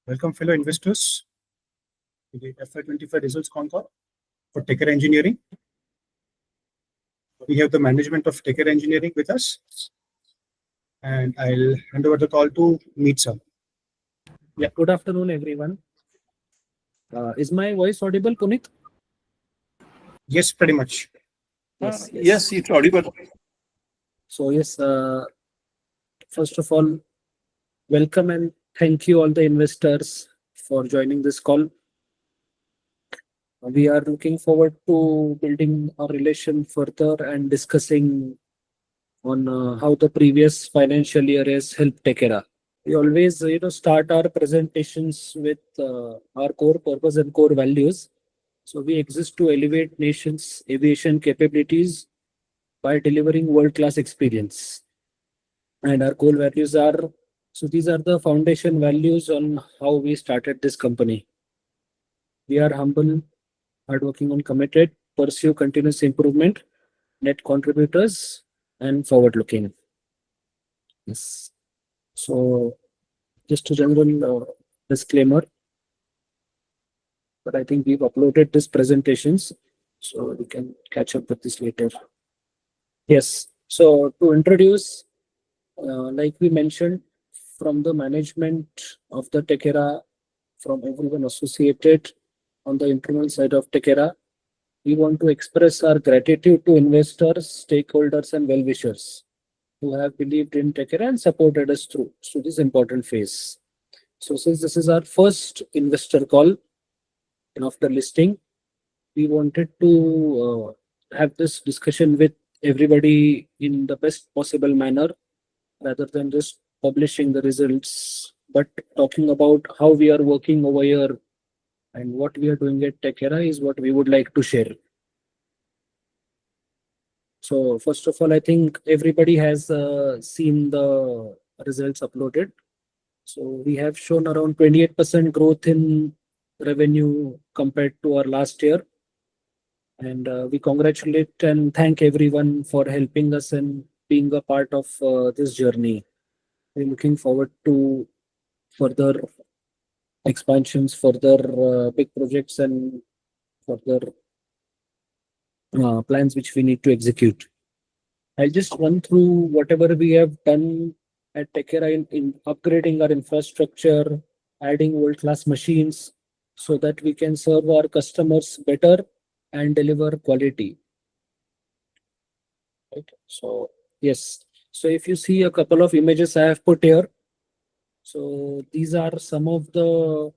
Welcome, fellow investors, to the FY25 results Concall for TechEra Engineering. We have the management of TechEra Engineering with us, and I'll hand over the call to Meet sir. Yeah, good afternoon, everyone. Is my voice audible, Puneet? Yes, pretty much. Yes, it's audible. So, yes, first of all, welcome and thank you all the investors for joining this call. We are looking forward to building our relation further and discussing on how the previous financial year has helped TechEra. We always, start our presentations with our core purpose and core values. So we exist to elevate nations' aviation capabilities by delivering world-class experience. And our core values are, so these are the foundation values on how we started this company. We are humble, hardworking and committed, pursue continuous improvement, net contributors, and forward-looking. Yes. So just a general disclaimer, but I think we've uploaded these presentations, so we can catch up with this later. Yes. So to introduce, like we mentioned, from the management of the TechEra, from everyone associated on the internal side of TechEra, we want to express our gratitude to investors, stakeholders, and well-wishers who have believed in TechEra and supported us through this important phase. So since this is our first investor call, and after listing, we wanted to have this discussion with everybody in the best possible manner, rather than just publishing the results, but talking about how we are working over here and what we are doing at TechEra is what we would like to share. So first of all, I think everybody has seen the results uploaded. So we have shown around 28% growth in revenue compared to our last year. And we congratulate and thank everyone for helping us and being a part of this journey. We're looking forward to further expansions, further big projects, and further plans which we need to execute. I'll just run through whatever we have done at TechEra in upgrading our infrastructure, adding world-class machines so that we can serve our customers better and deliver quality. Right. So yes. So if you see a couple of images I have put here, so these are some of the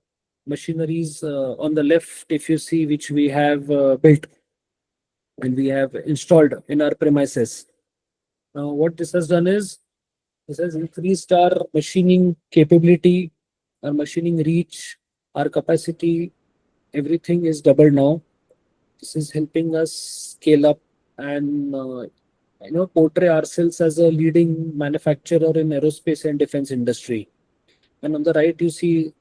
machineries on the left, if you see, which we have built and we have installed in our premises. Now, what this has done is, this has increased our machining capability, our machining reach, our capacity. Everything is double now. This is helping us scale up and portray ourselves as a leading manufacturer in aerospace and defense industry. And on the right, you see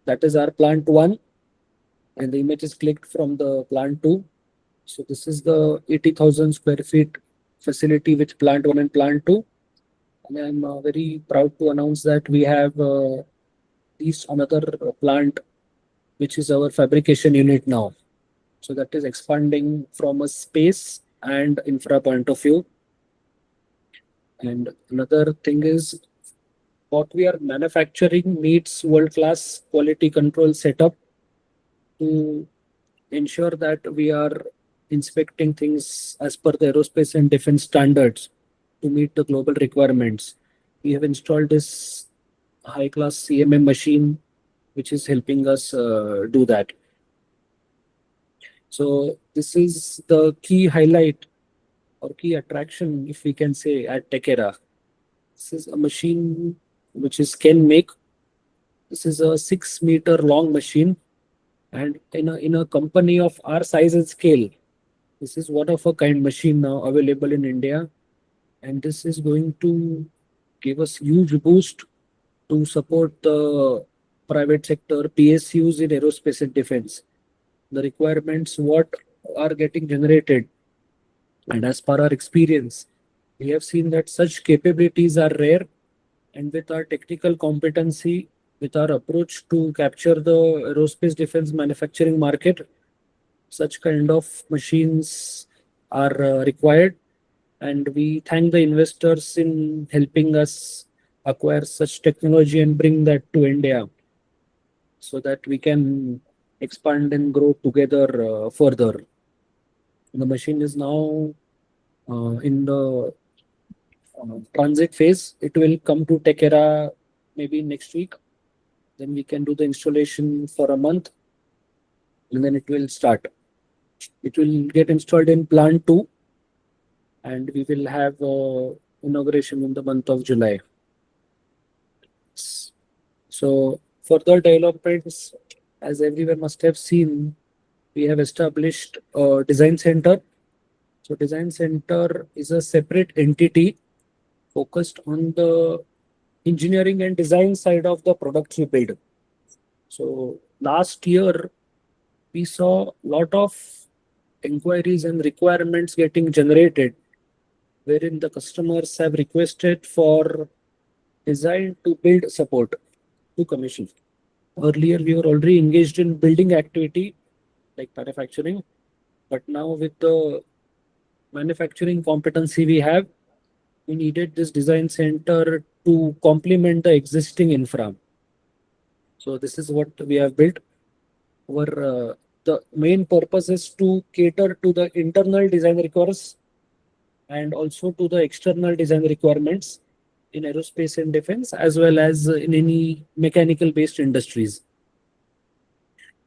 that is our plant 1, and the image is clicked from the plant 2. So this is the 80,000 square feet facility with plant 1 and plant 2. And I'm very proud to announce that we have leased another plant, which is our fabrication unit now. So that is expanding from a space and infra point of view. And another thing is, what we are manufacturing meets world-class quality control setup to ensure that we are inspecting things as per the aerospace and defense standards to meet the global requirements. We have installed this high-class CMM machine, which is helping us do that. So this is the key highlight or key attraction, if we can say, at TechEra. This is a machine which is can make. This is a 6-meter long machine, and in a company of our size and scale, this is one of a kind machine now available in India, and this is going to give us huge boost to support the private sector PSUs in aerospace and defense. The requirements what are getting generated, and as per our experience, we have seen that such capabilities are rare, and with our technical competency with our approach to capture the aerospace defense manufacturing market. Such kind of machines are required, and we thank the investors in helping us acquire such technology and bring that to India so that we can expand and grow together further. The machine is now in the transit phase. It will come to TechEra maybe next week. Then we can do the installation for a month, and then it will start. It will get installed in plant 2, and we will have inauguration in the month of July. So further developments, as everyone must have seen, we have established a design center. So design center is a separate entity focused on the engineering and design side of the products we build. So last year, we saw a lot of inquiries and requirements getting generated, wherein the customers have requested for design to build support to commission. Earlier, we were already engaged in building activity like manufacturing, but now with the manufacturing competency we have, we needed this design center to complement the existing infra. So this is what we have built. The main purpose is to cater to the internal design requirements and also to the external design requirements in aerospace and defense, as well as in any mechanical based industries.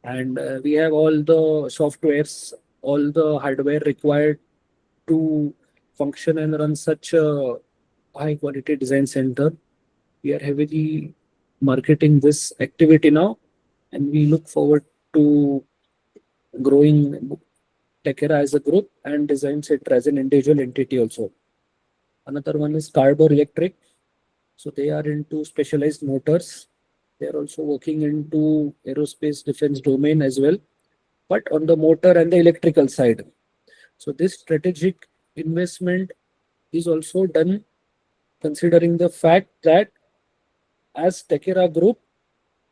And we have all the softwares, all the hardware required to function and run such a high quality design center. We are heavily marketing this activity now, and we look forward to growing TechEra as a group and Design Center as an individual entity also. Another one is Carbor Electric. So they are into specialized motors. They are also working into aerospace defense domain as well, but on the motor and the electrical side. So this strategic investment is also done considering the fact that as TechEra Group,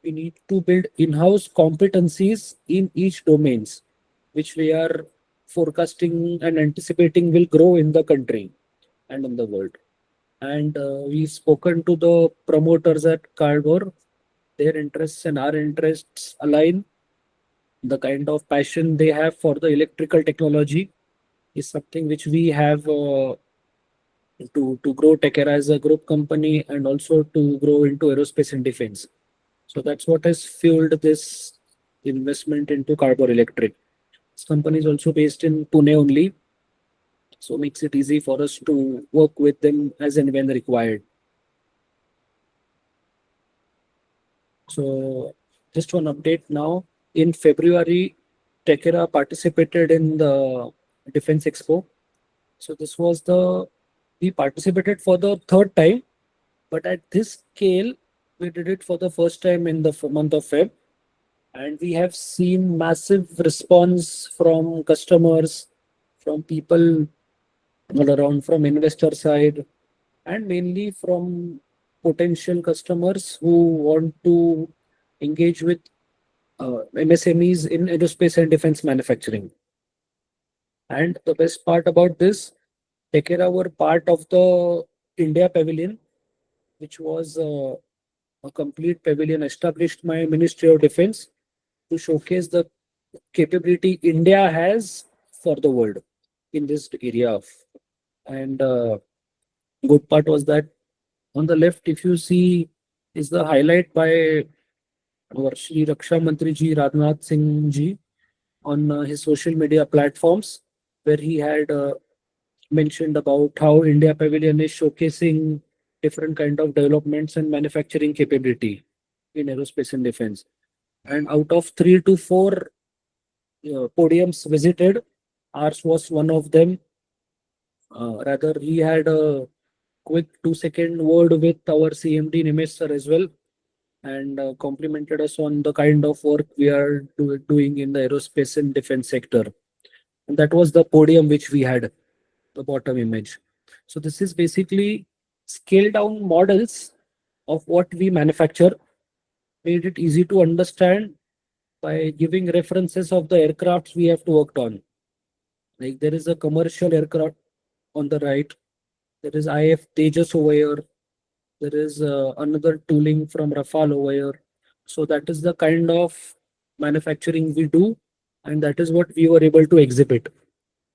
we need to build in-house competencies in each domains, which we are forecasting and anticipating will grow in the country and in the world. And we've spoken to the promoters at Cardor. Their interests and our interests align. The kind of passion they have for the electrical technology is something which we have to grow TechEra as a group company and also to grow into aerospace and defense. So that's what has fueled this investment into Carbor Electric. This company is also based in Pune only, so makes it easy for us to work with them as and when required. So just one update now. In February, TechEra participated in the Defense Expo. So this was we participated for the third time, but at this scale, we did it for the first time in the month of Feb. And we have seen massive response from customers, from people all around, from investor side, and mainly from potential customers who want to engage with MSMEs in aerospace and defense manufacturing. And the best part about this, TechEra were part of the India Pavilion, which was a complete pavilion established by Ministry of Defense to showcase the capability India has for the world in this area of. And good part was that on the left, if you see, is the highlight by our Shri Raksha Mantri Ji Rajnath Singh Ji on his social media platforms, where he had mentioned about how India Pavilion is showcasing different kind of developments and manufacturing capability in aerospace and defense. And out of 3 to 4 podiums visited, ours was one of them. Rather, he had a quick 2-second word with our CMD Nimesh sir as well, and complimented us on the kind of work we are doing in the aerospace and defense sector. And that was the podium which we had, the bottom image. So this is basically scale down models of what we manufacture. made it easy to understand by giving references of the aircrafts we have to work on. Like there is a commercial aircraft on the right. There is IF Tejas over here. There is another tooling from Rafale over here. So that is the kind of manufacturing we do, and that is what we were able to exhibit.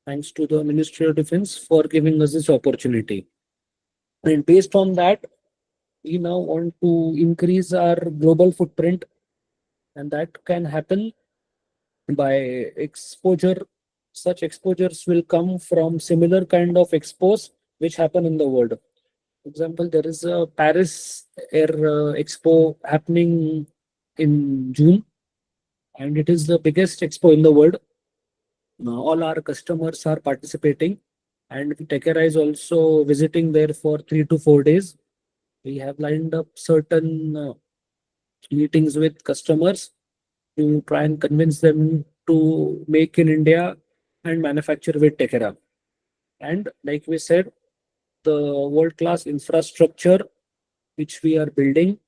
Thanks to the Ministry of Defense for giving us this opportunity. And based on that, we now want to increase our global footprint, and that can happen by exposure. Such exposures will come from similar kind of expos which happen in the world. For example, there is a Paris Air Expo happening in June, and it is the biggest expo in the world. All our customers are participating, and TechEra is also visiting there for 3 to 4 days. We have lined up certain meetings with customers to try and convince them to make in India and manufacture with TechEra. And like we said, the world-class infrastructure which we are building,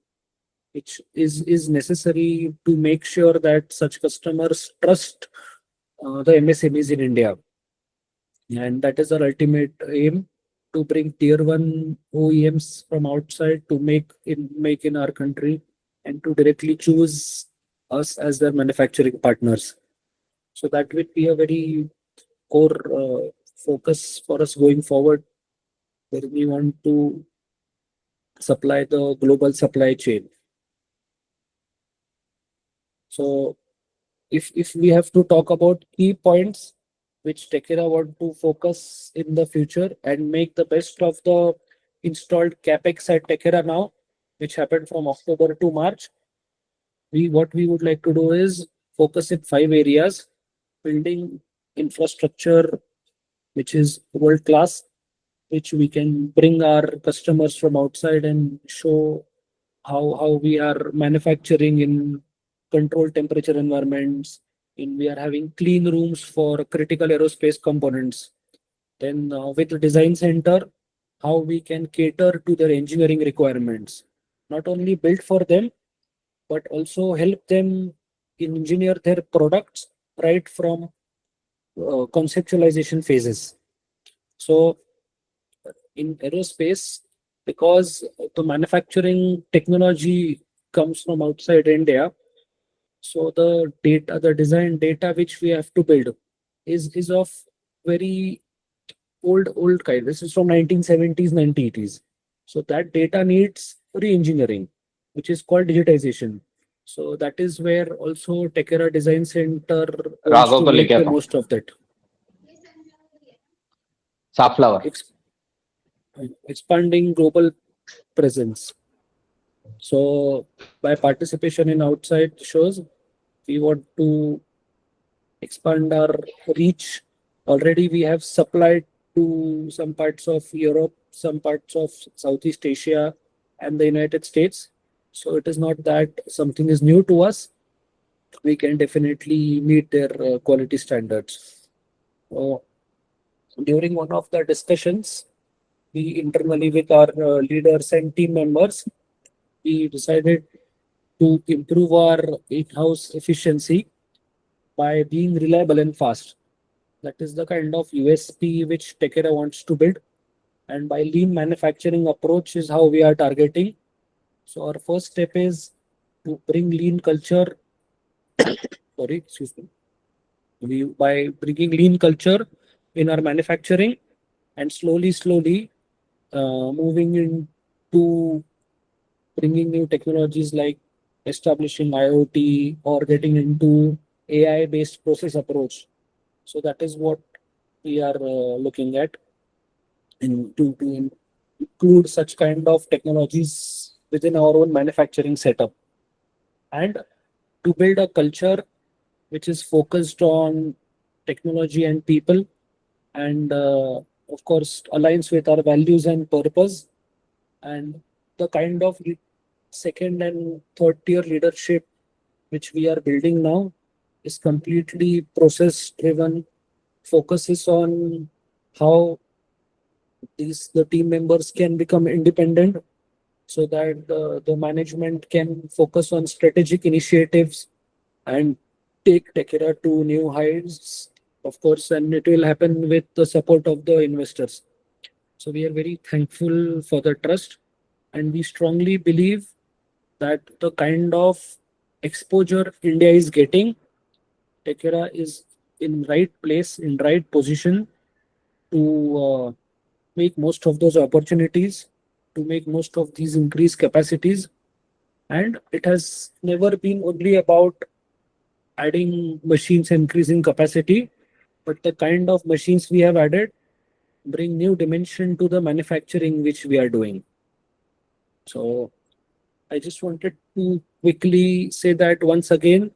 which is necessary to make sure that such customers trust the MSMEs in India. And that is our ultimate aim, to bring tier one OEMs from outside to make in our country and to directly choose us as their manufacturing partners. So that will be a very core focus for us going forward, where we want to supply the global supply chain. So if we have to talk about key points which TechEra want to focus in the future and make the best of the installed capex at TechEra now, which happened from October to March, what we would like to do is focus in 5 areas: building infrastructure which is world class, which we can bring our customers from outside and show how we are manufacturing in controlled temperature environments, in we are having clean rooms for critical aerospace components. Then with the design center, how we can cater to their engineering requirements, not only build for them, but also help them engineer their products right from conceptualization phases. So in aerospace, because the manufacturing technology comes from outside India, so the design data which we have to build is of very old kind. This is from 1970s, 1980s. So that data needs re-engineering, which is called digitization. So that is where also TechEra Design Center wants to make the most of that. Safflower. Expanding global presence. So by participation in outside shows, we want to expand our reach. Already we have supplied to some parts of Europe, some parts of Southeast Asia and the United States. So it is not that something is new to us. We can definitely meet their quality standards. During one of the discussions, we internally with our leaders and team members, we decided to improve our in-house efficiency by being reliable and fast. That is the kind of USP which TechEra wants to build. And by lean manufacturing approach is how we are targeting. So our first step is to bring lean culture. Sorry, excuse me. By bringing lean culture in our manufacturing and slowly moving into bringing new technologies like establishing IoT or getting into AI-based process approach. So that is what we are looking at, to include such kind of technologies within our own manufacturing setup, and to build a culture which is focused on technology and people, and of course aligns with our values and purpose. And the kind of second and third tier leadership which we are building now is completely process driven, focuses on how the team members can become independent, so that the management can focus on strategic initiatives and take TechEra to new heights, of course, and it will happen with the support of the investors. So we are very thankful for the trust, and we strongly believe that the kind of exposure India is getting, TechEra is in right place, in right position to make most of those opportunities, to make most of these increased capacities. And it has never been only about adding machines, increasing capacity, but the kind of machines we have added bring new dimension to the manufacturing which we are doing. So I just wanted to quickly say that once again,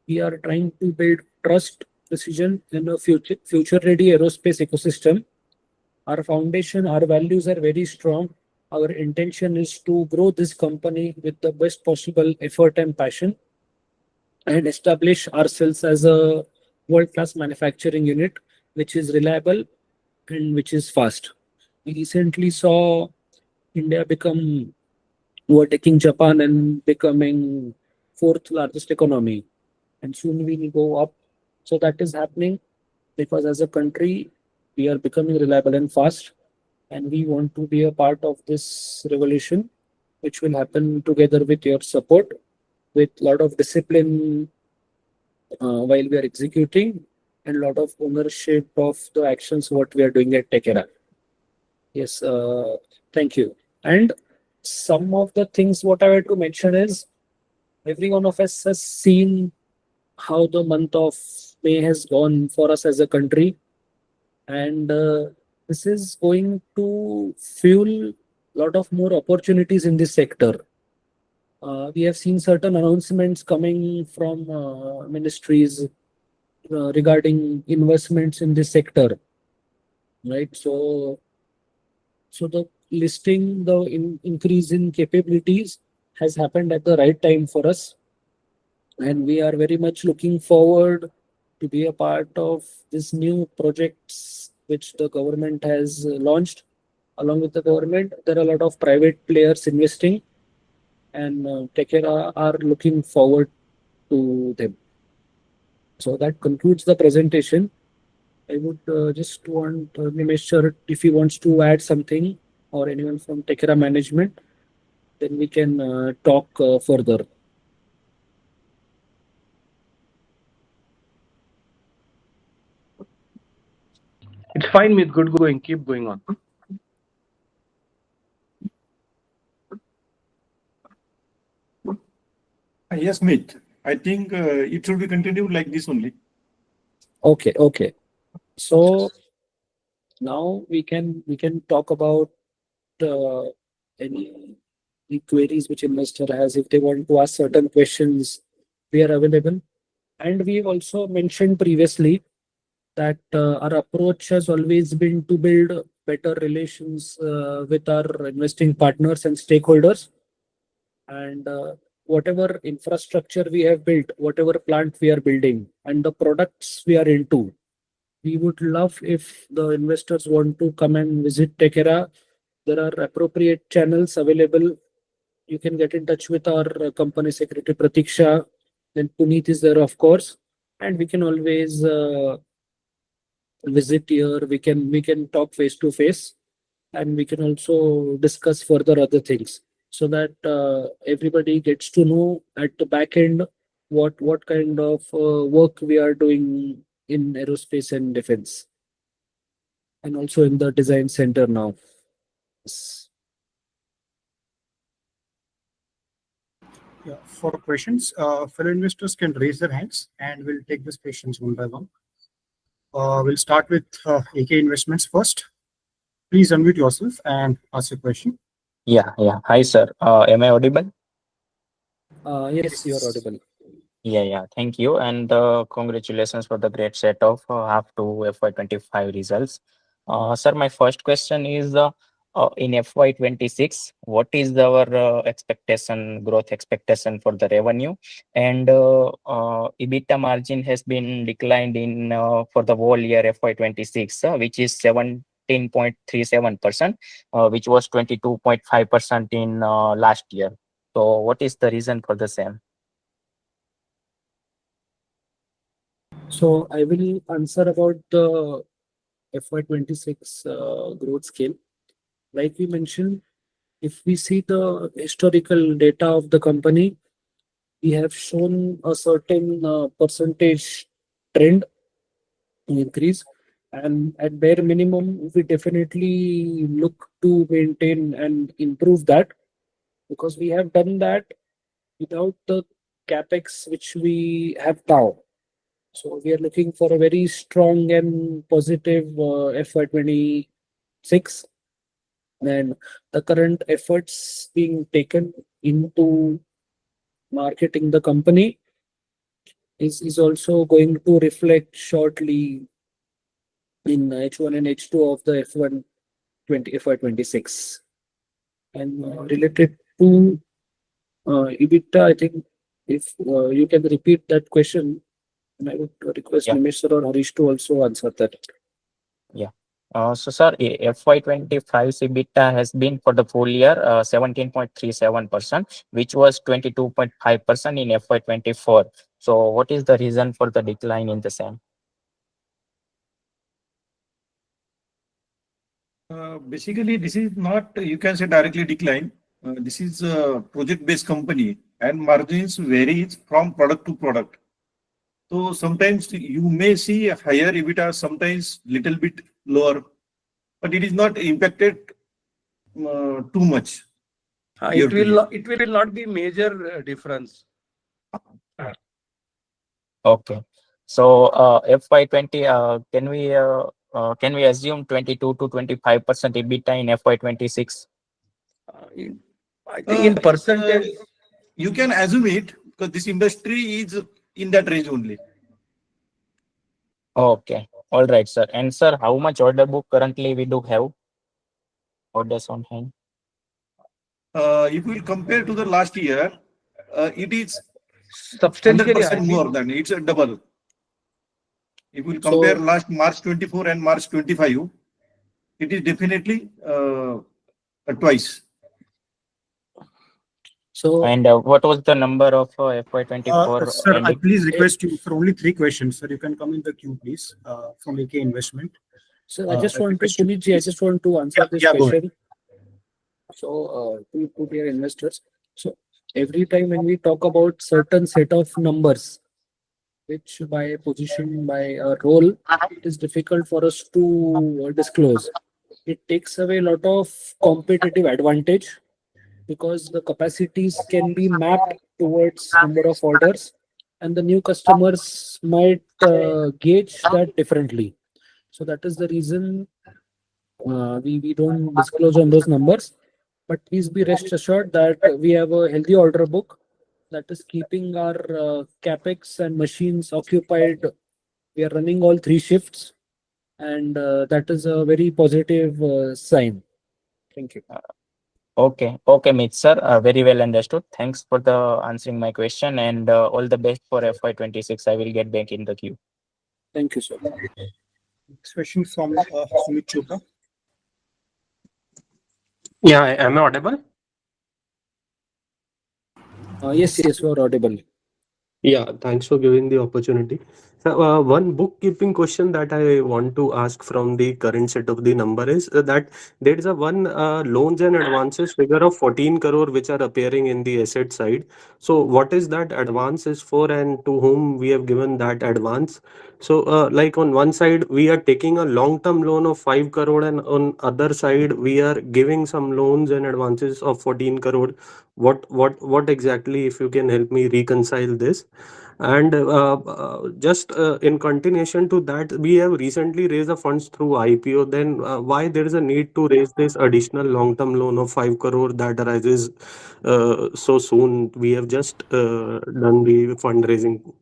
we are trying to build trust, precision in a future ready aerospace ecosystem. Our foundation, our values are very strong. Our intention is to grow this company with the best possible effort and passion and establish ourselves as a world-class manufacturing unit, which is reliable and which is fast. We recently saw India become overtaking Japan and becoming fourth largest economy, and soon we will go up. So that is happening because as a country, we are becoming reliable and fast, and we want to be a part of this revolution, which will happen together with your support, with a lot of discipline while we are executing, and a lot of ownership of the actions what we are doing at TechEra. Yes, thank you. And some of the things what I had to mention is every one of us has seen how the month of May has gone for us as a country, and this is going to fuel a lot of more opportunities in this sector. We have seen certain announcements coming from ministries regarding investments in this sector, right? So the listing, the increase in capabilities has happened at the right time for us, and we are very much looking forward to be a part of this new projects which the government has launched. Along with the government, there are a lot of private players investing, and TechEra are looking forward to them. So that concludes the presentation. I would just want Nimesh sir, if he wants to add something, or anyone from TechEra management, then we can talk further. It's fine with good going. Keep going on. Yes, Meet. I think it should be continued like this only. Okay, okay. So now we can talk about uh, any queries which investor has. If they want to ask certain questions, we are available. And we also mentioned previously that our approach has always been to build better relations with our investing partners and stakeholders. And whatever infrastructure we have built, whatever plant we are building, and the products we are into, we would love if the investors want to come and visit TechEra. There are appropriate channels available. You can get in touch with our company secretary Pratiksha. Then Puneet is there, of course, and we can always visit here. We can talk face to face, and we can also discuss further other things, so that everybody gets to know at the back end what kind of work we are doing in aerospace and defense, and also in the design center now. Yes. Yeah, for questions, fellow investors can raise their hands and we'll take these questions one by one. We'll start with AK Investments first. Please unmute yourself and ask your question. Yeah, yeah. Hi, sir. Am I audible? Yes, you are audible. Yeah. Thank you. And congratulations for the great set of half to FY25 results. Sir, my first question is in FY26, what is our expectation, growth expectation for the revenue? And EBITDA margin has been declined in for the whole year FY26, which is 17% 17.37%, which was 22.5% in last year. So what is the reason for the same? So I will answer about the FY26 growth scale. Like we mentioned, if we see the historical data of the company, we have shown a certain percentage trend increase, and at bare minimum, we definitely look to maintain and improve that, because we have done that without the capex which we have now. So we are looking for a very strong and positive FY26, and the current efforts being taken into marketing the company is also going to reflect shortly in H1 and H2 of the FY26. And related to EBITDA, I think if you can repeat that question, and I would request Yeah. Nimesh sir or Harish to also answer that. So, sir, FY25 EBITDA has been for the full year 17.37%, which was 22.5% in FY24. So, what is the reason for the decline in the same? Basically, this is not, you can say directly decline. This is a project-based company and margins varies from product to product. So sometimes you may see a higher EBITDA, sometimes little bit lower, but it is not impacted too much. It will not be major difference. Okay. So, FY20, can we assume 22 to 25% EBITDA in FY26? I think in percentage, You can assume it because this industry is in that range only. Okay. All right, sir. And sir, how much order book currently we do have? Orders on hand? If we compare to the last year, it is substantially 100% high. more than it's a double. If we So- compare last March 24 and March 25, it is definitely twice. So And what was the number of FY24 Sir, I ending? please request you for only 3 questions. Sir, you can come in the queue, please, from AK Investment. So I just I want to, request you, Puneet ji, I please. just want to answer this Yeah, go ahead. question. So to dear investors, so every time when we talk about certain set of numbers, which by position, by a role, it is difficult for us to disclose. It takes away a lot of competitive advantage, because the capacities can be mapped towards number of orders, and the new customers might gauge that differently. So that is the reason we don't disclose on those numbers. But please be rest assured that we have a healthy order book that is keeping our capex and machines occupied. We are running all 3 shifts, and that is a very positive sign. Thank you. Okay, okay, Meet sir. Very well understood. Thanks for the answering my question, and all the best for FY26. I will get back in the queue. Thank you, sir. Next question from Sumit Chopra. Yeah, am I audible? Yes, you are audible. Yeah, thanks for giving the opportunity. So, one bookkeeping question that I want to ask from the current set of the number is that there is a one loans and advances figure of 14 crore which are appearing in the asset side. So, what is that advance is for, and to whom we have given that advance? So, like on one side we are taking a long-term loan of 5 crore, and on other side we are giving some loans and advances of 14 crore. What exactly, if you can help me reconcile this? And just in continuation to that, we have recently raised the funds through IPO. Then why there is a need to raise this additional long-term loan of 5 crore that arises so soon? We have just done the fundraising.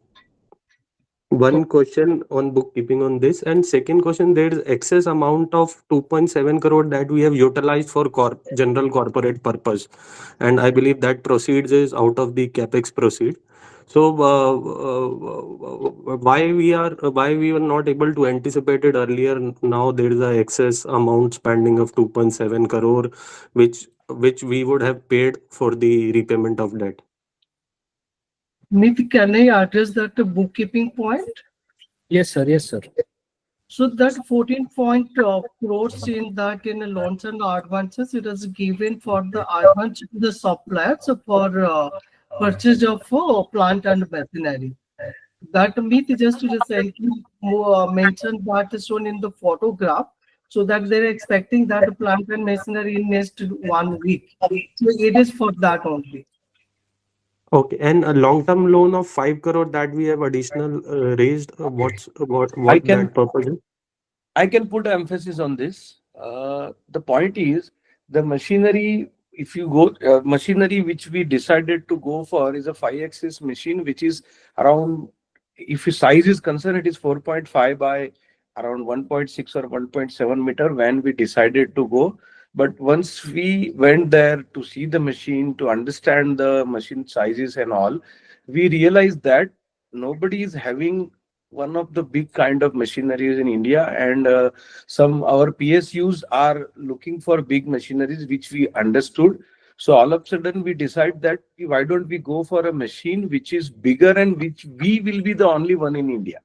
One question on bookkeeping on this, and second question, there is excess amount of 2.7 crore that we have utilized for general corporate purpose, and I believe that proceeds is out of the capex proceed. So why we were not able to anticipate it earlier? Now there is a excess amount spending of 2.7 crore, which we would have paid for the repayment of debt. Meet, can I address that bookkeeping point? Yes, sir. Yes, sir. So that 14 crores in that in loans and advances, it is given for the advance to the suppliers for purchase of plant and machinery. That meet just recently mentioned that is shown in the photograph, so that they're expecting that plant and machinery in next 1 week. So it is for that only. Okay, and a long-term loan of 5 crore that we have additional raised. What can that purpose is? I can put emphasis on this. The point is the machinery. If you go machinery which we decided to go for is a 5-axis machine, which is around. If your size is concerned, it is 4.5 by around 1.6 or 1.7 meter when we decided to go. But once we went there to see the machine, to understand the machine sizes and all, we realized that nobody is having one of the big kind of machineries in India, and some our PSUs are looking for big machineries, which we understood. So all of a sudden we decide that why don't we go for a machine which is bigger and which we will be the only one in India.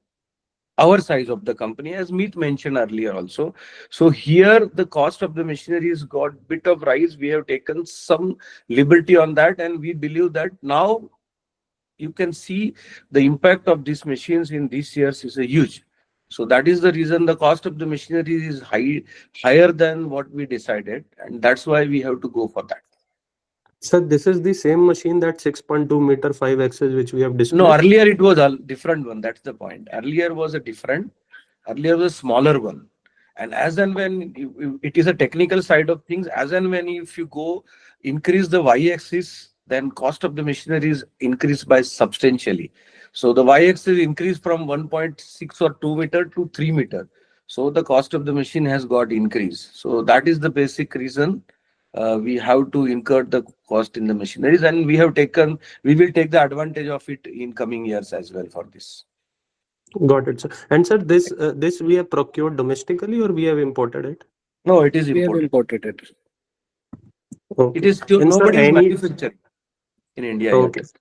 Our size of the company, as Meet mentioned earlier also. So here the cost of the machinery has got bit of rise. We have taken some liberty on that, and we believe that now you can see the impact of these machines in these years is a huge. So that is the reason the cost of the machinery is higher than what we decided, and that's why we have to go for that. Sir, this is the same machine that 6.2 meter 5 axis which we have No, displayed. earlier it was a different one. That's the point. Earlier was a different. Earlier was a smaller one. And as and when it is a technical side of things, as and when if you go increase the y-axis, then cost of the machinery is increased by substantially. So the y-axis increased from 1.6 or 2 meter to 3 meter. So the cost of the machine has got increased. So that is the basic reason we have to incur the cost in the machineries, and we will take the advantage of it in coming years as well for this. Got it, sir. And sir, this we have procured domestically or we have imported it? No, it is We have imported. imported it. Okay. It is still And sir, nobody is any manufacturing in India okay. yet.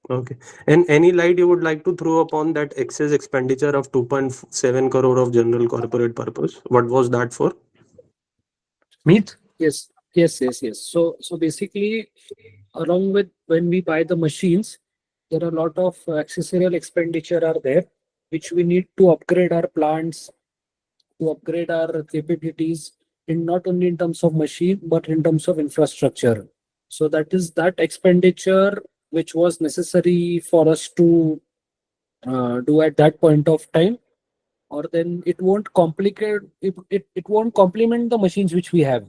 Okay. And any light you would like to throw upon that excess expenditure of 2.7 crore of general corporate purpose? What was that for? Meet? Yes, yes, yes, yes. So basically, along with when we buy the machines, there are a lot of accessorial expenditure are there, which we need to upgrade our plants, to upgrade our capabilities in not only in terms of machine, but in terms of infrastructure. So that is that expenditure which was necessary for us to do at that point of time, or then it won't complicate, it won't complement the machines which we have.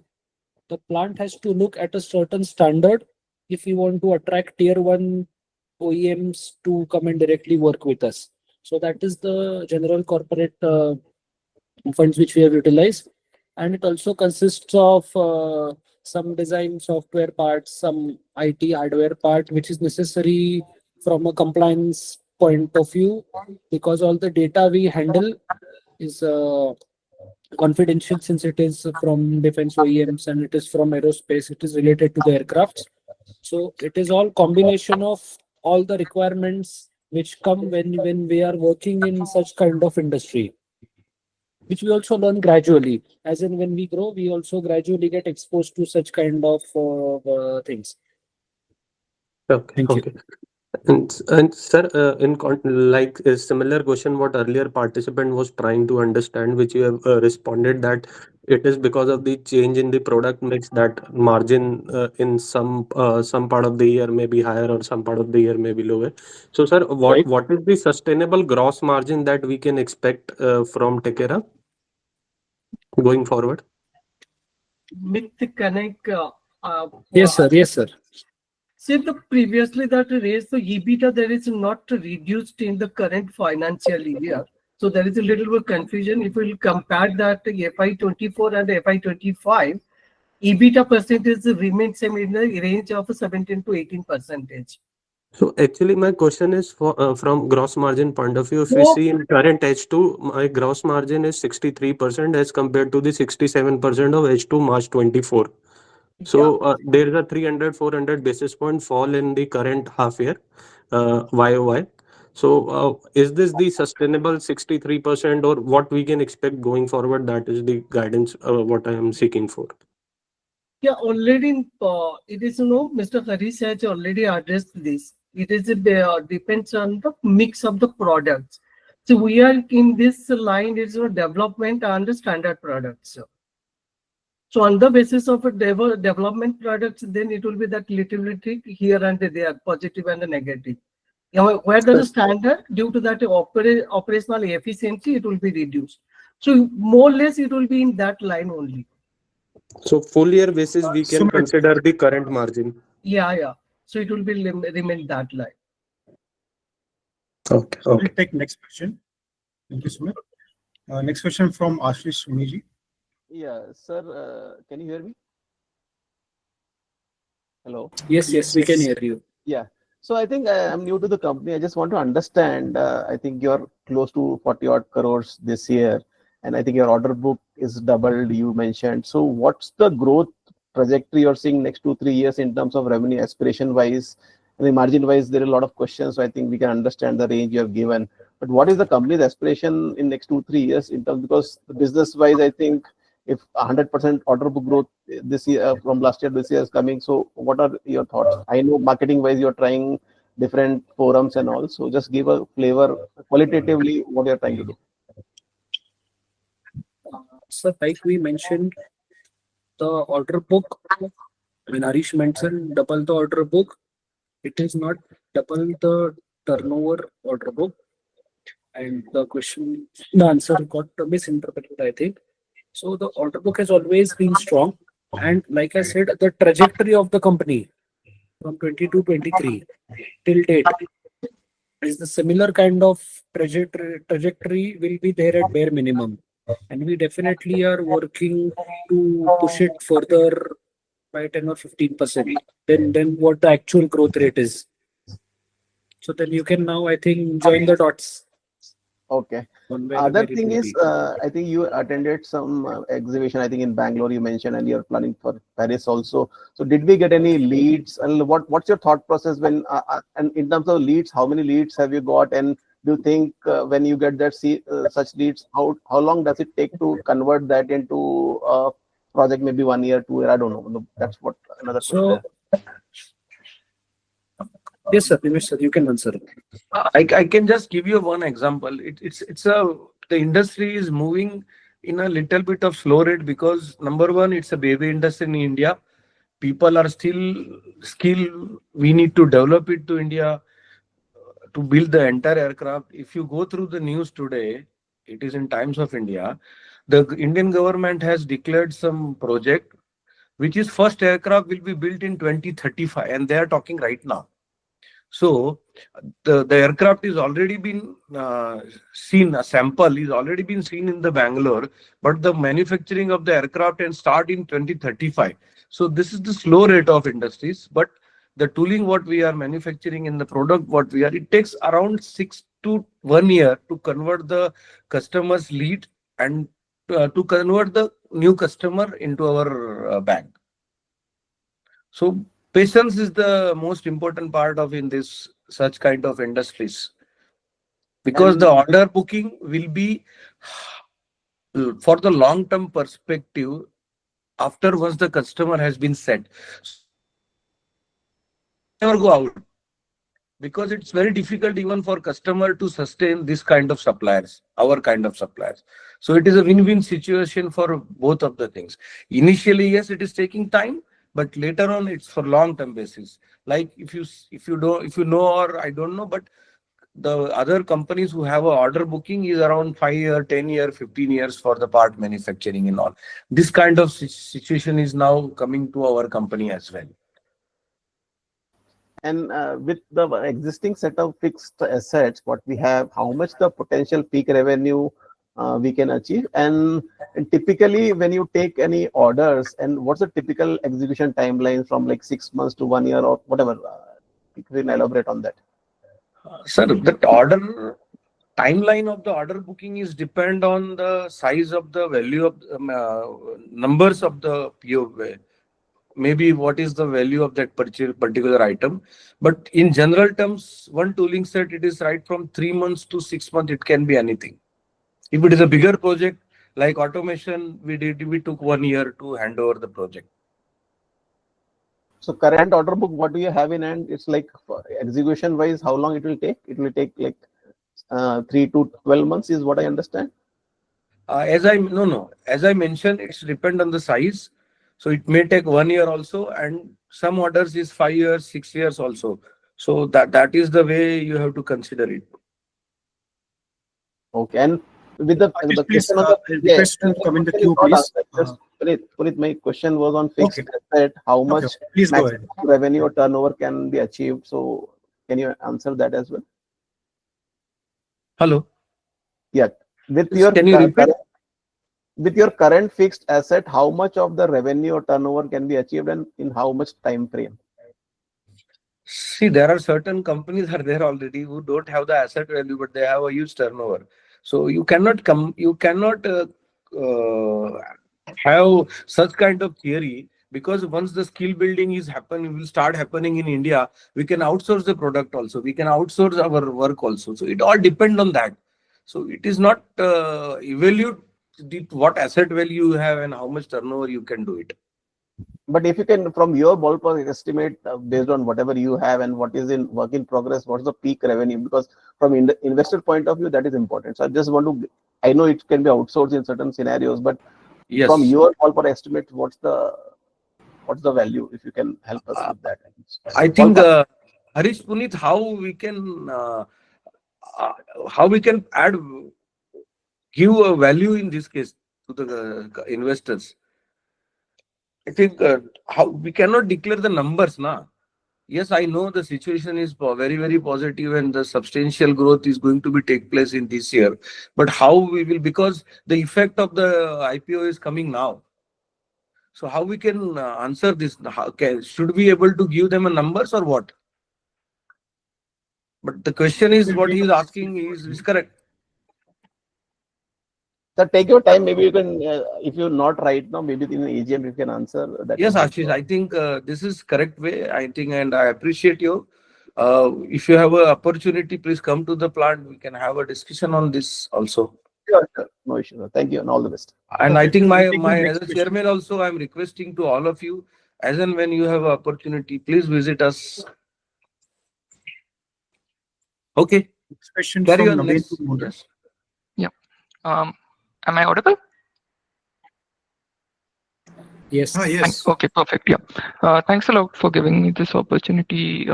The plant has to look at a certain standard if we want to attract tier 1 OEMs to come and directly work with us. So that is the general corporate funds which we have utilized, and it also consists of some design software parts, some IT hardware part which is necessary from a compliance point of view, because all the data we handle is confidential, since it is from defense OEMs and it is from aerospace, it is related to the aircrafts. So it is all combination of all the requirements which come when we are working in such kind of industry, which we also learn gradually. As in when we grow, we also gradually get exposed to such kind of things. Okay. Thank you. Okay. And sir, like a similar question, what earlier participant was trying to understand, which you have responded that it is because of the change in the product mix that margin in some part of the year may be higher or some part of the year may be lower. So, sir, Right. what is the sustainable gross margin that we can expect from TechEra going forward? With the connect, Yes, sir. Yes, sir. see the previously that raised the EBITDA there is not reduced in the current financial year. So there is a little bit confusion. If we will compare that FY24 and FY25, EBITDA percentage remains same in the range of 17 to 18%. So actually, my question is from gross margin point of view. If we So see in current H2, my gross margin is 63% as compared to the 67% of H2 March 24. yeah, So there is a 300, 400 basis point fall in the current half year, YOY. So is this the sustainable 63% or what we can expect going forward? That is the guidance what I am seeking for. yeah, already it is, Mr. Harish has already addressed this. It is depends on the mix of the products. So we are in this line is development and the standard products. So on the basis of a development products, then it will be that little bit here and there, positive and the negative. Where there is standard, due to that operational efficiency, it will be reduced. So more or less, it will be in that line only. So full year basis, we can Sumit, consider the current margin. Yeah, yeah. So it will be remain that line. Okay. we'll take next question. Thank you, Sumit. Next question from Ashish Suniji. Yeah, sir, can you hear me? Hello. Yes, yes, we can hear you. Yeah. So I think I'm new to the company. I just want to understand. I think you're close to 40 odd crores this year, and I think your order book is doubled, you mentioned. So what's the growth trajectory you're seeing next 2, 3 years in terms of revenue aspiration wise? I mean, margin wise, there are a lot of questions. So I think we can understand the range you have given. But what is the company's aspiration in next 2, 3 years in terms, because business wise, I think if 100% order book growth this year from last year this year is coming, so what are your thoughts? I know marketing wise you're trying different forums and all, so just give a flavor qualitatively what you're trying to do. So like we mentioned, the order book, when Harish mentioned double the order book, it is not double the turnover order book. And the answer got misinterpreted, I think. So the order book has always been strong. And like I said, the trajectory of the company from 22-23 till date is the similar kind of trajectory will be there at bare minimum. And we definitely are working to push it further by 10 or 15%. Then what the actual growth rate is. So then you can now, I think, join the dots. Okay. Where Other it thing will is, be. I think you attended some exhibition, I think in Bangalore you mentioned, and you're planning for Paris also. So did we get any leads? And what's your thought process when, and in terms of leads, how many leads have you got? And do you think when you get that such leads, how long does it take to convert that into a project? Maybe 1 year, 2 year, I don't know. That's what another question. So, yes, sir, Nimesh, sir, you can answer. I can just give you one example. The industry is moving in a little bit of slow rate because number one, it's a baby industry in India. People are still skilled. We need to develop it to India to build the entire aircraft. If you go through the news today, it is in Times of India. The Indian government has declared some project, which is first aircraft will be built in 2035, and they are talking right now. So the aircraft is already been seen, a sample is already been seen in the Bangalore, but the manufacturing of the aircraft can start in 2035. So this is the slow rate of industries, but the tooling what we are manufacturing in the product what we are, it takes around 6 to 1 year to convert the customer's lead and to convert the new customer into our bank. So patience is the most important part of in this such kind of industries, because the order booking will be for the long term perspective after once the customer has been set. Never go out, because it's very difficult even for customer to sustain this kind of suppliers, our kind of suppliers. So it is a win-win situation for both of the things. Initially, yes, it is taking time, but later on it's for long-term basis. Like if you know, or I don't know, but the other companies who have a order booking is around 5 year, 10 year, 15 years for the part manufacturing and all. This kind of situation is now coming to our company as well. And with the existing set of fixed assets, what we have, how much the potential peak revenue we can achieve? And typically, when you take any orders, and what's the typical execution timeline from like 6 months to 1 year or whatever? you can elaborate on that. Sir, the order timeline of the order booking is depend on the size of the value of numbers of the PO. Maybe what is the value of that particular item. But in general terms, one tooling set, it is right from 3 months to 6 months. It can be anything. If it is a bigger project like automation, we took 1 year to hand over the project. So current order book, what do you have in hand? It's like execution wise, how long it will take? It will take like 3 to 12 months is what I understand. As I mentioned, it's depend on the size. So it may take 1 year also, and some orders is 5 years, 6 years also. So that is the way you have to consider it. Okay, and with the Ashish, please, question on the I'll request to come in the queue, please. Puneet, my question was on fixed Okay. asset. How much Okay, please go ahead. maximum revenue or turnover can be achieved? So can you answer that as well? Hello. Yeah. With Yes, your can you repeat? with your current fixed asset, how much of the revenue or turnover can be achieved and in how much time frame? See, there are certain companies are there already who don't have the asset value, but they have a huge turnover. So you cannot have such kind of theory, because once the skill building will start happening in India, we can outsource the product also. We can outsource our work also. So it all depends on that. So it is not evaluate what asset value you have and how much turnover you can do it. But if you can, from your ballpark estimate, based on whatever you have and what is in work in progress, what's the peak revenue? Because from investor point of view, that is important. So I just want to, I know it can be outsourced in certain scenarios, but Yes. from your ballpark estimate, what's the value? If you can help us with that. I think Harish, Puneet, how we can give a value in this case to the investors. I think how we cannot declare the numbers now. Yes, I know the situation is very, very positive and the substantial growth is going to be take place in this year. But how we will, because the effect of the IPO is coming now. So how we can answer this? Should we able to give them a numbers or what? But the question is what he is asking is correct. So take your time. Maybe you can, if you're not right now, maybe in the AGM you can answer that. Yes, Ashish, I think this is correct way. I think, and I appreciate you. If you have an opportunity, please come to the plant. We can have a discussion on this also. Sure. No issue. Thank you and all the best. And I think We'll take the my next as a question. chairman also, I'm requesting to all of you, as and when you have an opportunity, please visit us. Okay. Next question Carry from on. Naveen Let's. Mohan. Yes. Am I audible? Yes. Yes. Okay, perfect. Yeah. Thanks a lot for giving me this opportunity,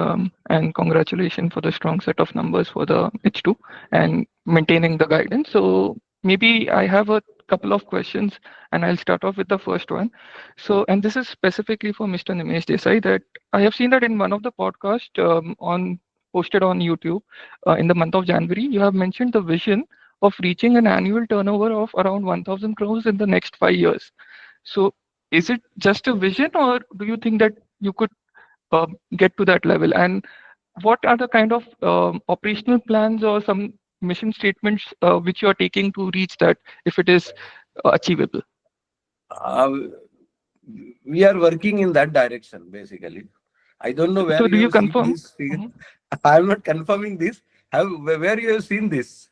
and congratulations for the strong set of numbers for the H2 and maintaining the guidance. So maybe I have a couple of questions, and I'll start off with the first one. So, and this is specifically for Mr. Nimesh Desai, that I have seen that in one of the podcasts posted on YouTube in the month of January, you have mentioned the vision of reaching an annual turnover of around 1,000 crores in the next 5 years. So is it just a vision, or do you think that you could get to that level? And what are the kind of operational plans or some mission statements which you are taking to reach that, if it is achievable? We are working in that direction, basically. I don't know where So do you have seen confirm? this figure. I'm not confirming this. Where you have seen this?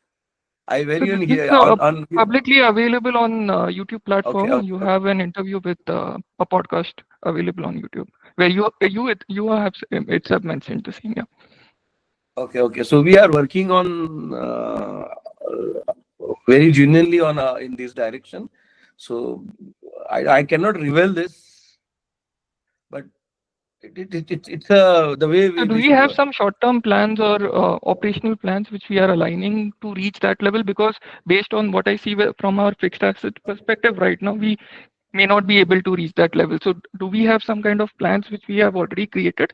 I very So on this here is on publicly available on YouTube platform. Okay, You okay. have an interview with a podcast available on YouTube where you have it's mentioned the same. Yeah. Okay. So we are working on very genuinely on in this direction. So I cannot reveal this, but it's the way So do we we should have work. some short-term plans or operational plans which we are aligning to reach that level? Because based on what I see from our fixed asset perspective right now, we may not be able to reach that level. So do we have some kind of plans which we have already created?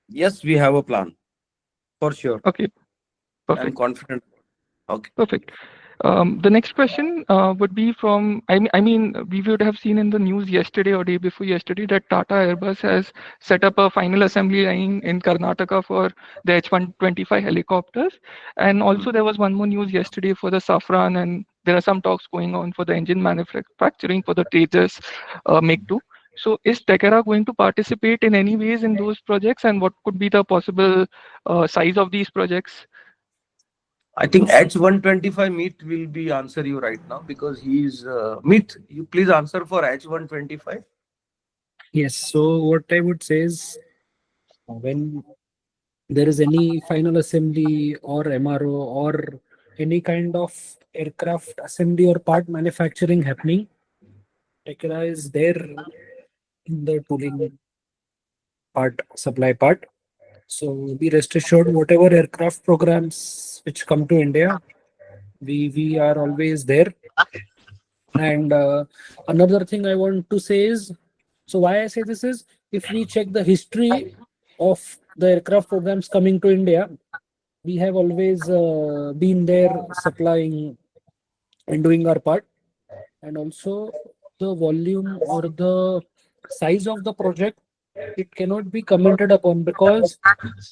Yes, we have a plan for sure. Okay, I'm perfect. confident. Okay. Perfect. The next question would be from, I mean, we would have seen in the news yesterday or day before yesterday that Tata Airbus has set up a final assembly line in Karnataka for the H125 helicopters. And also there was one more news yesterday for the Safran, and there are some talks going on for the engine manufacturing for the Tejas Make 2. So is TechEra going to participate in any ways in those projects, and what could be the possible size of these projects? I think H125 Meet will be answer you right now because he's Meet. You please answer for H125. Yes. So what I would say is when there is any final assembly or MRO or any kind of aircraft assembly or part manufacturing happening, TechEra is there in the tooling part, supply part. So be rest assured, whatever aircraft programs which come to India, we are always there. And another thing I want to say is, so why I say this is, if we check the history of the aircraft programs coming to India, we have always been there supplying and doing our part. And also the volume or the size of the project, it cannot be commented upon, because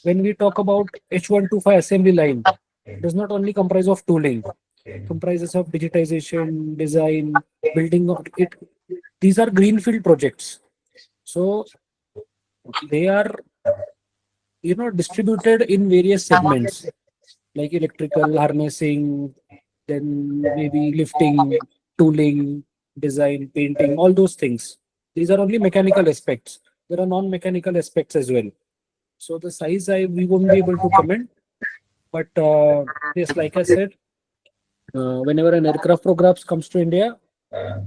when we talk about H125 assembly line, it does not only comprise of tooling, it comprises of digitization, design, building of it. These are greenfield projects. So they are, distributed in various segments like electrical, harnessing, then maybe lifting, tooling, design, painting, all those things. These are only mechanical aspects. There are non-mechanical aspects as well. So the size we won't be able to comment. But yes, like I said, whenever an aircraft program comes to India,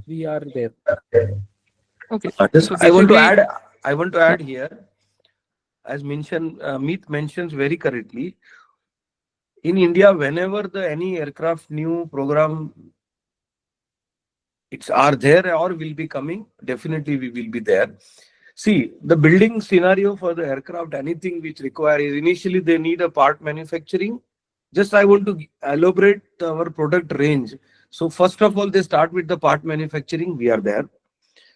we are there. Okay. Just So I want to basically, add. I want to add here, as mentioned, Meet mentions very correctly. In India, whenever any aircraft new program it's are there or will be coming, definitely we will be there. See, the building scenario for the aircraft, anything which requires initially they need a part manufacturing. Just I want to elaborate our product range. So first of all, they start with the part manufacturing. We are there.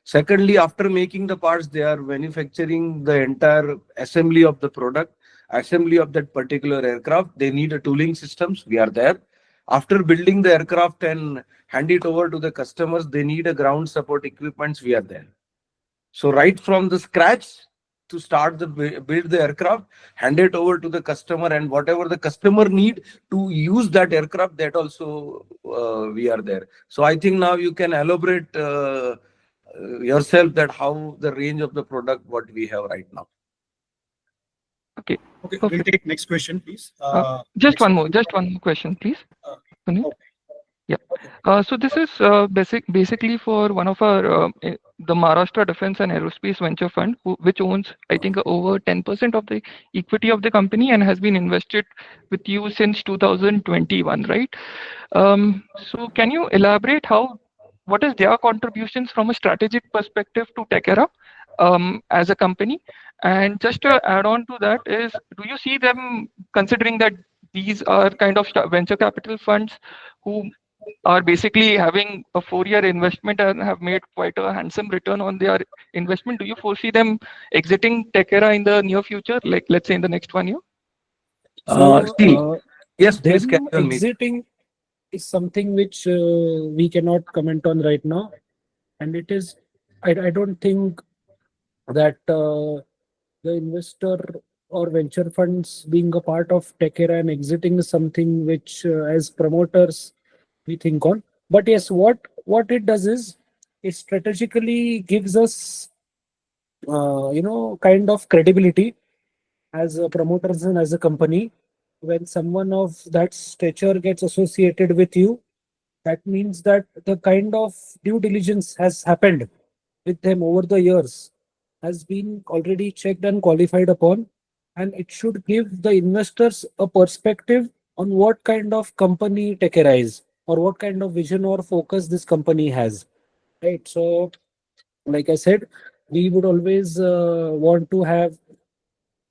Secondly, after making the parts, they are manufacturing the entire assembly of the product, assembly of that particular aircraft. They need a tooling systems. We are there. After building the aircraft and hand it over to the customers, they need a ground support equipments. We are there. So right from the scratch to start the build the aircraft, hand it over to the customer, and whatever the customer need to use that aircraft, that also we are there. So I think now you can elaborate yourself that how the range of the product what we have right now. okay, Okay, we'll perfect. take next question, please. Just Next one more question, please. Puneet? okay. Yeah. So this is basically for one of our the Maharashtra Defense and Aerospace Venture Fund, which owns, I think, over 10% of the equity of the company and has been invested with you since 2021, right? So can you elaborate what is their contributions from a strategic perspective to TechEra as a company? And just to add on to that is, do you see them, considering that these are kind of venture capital funds who are basically having a 4-year investment and have made quite a handsome return on their investment, do you foresee them exiting TechEra in the near future, like let's say in the next 1 year? So Yes, please them carry on, Meet. exiting is something which we cannot comment on right now. And it is, I don't think that the investor or venture funds being a part of TechEra and exiting is something which, as promoters, we think on. But yes, what it does is it strategically gives us, kind of credibility as a promoters and as a company. When someone of that stature gets associated with you, that means that the kind of due diligence has happened with them over the years has been already checked and qualified upon, and it should give the investors a perspective on what kind of company TechEra is, or what kind of vision or focus this company has. Right. So, like I said, we would always want to have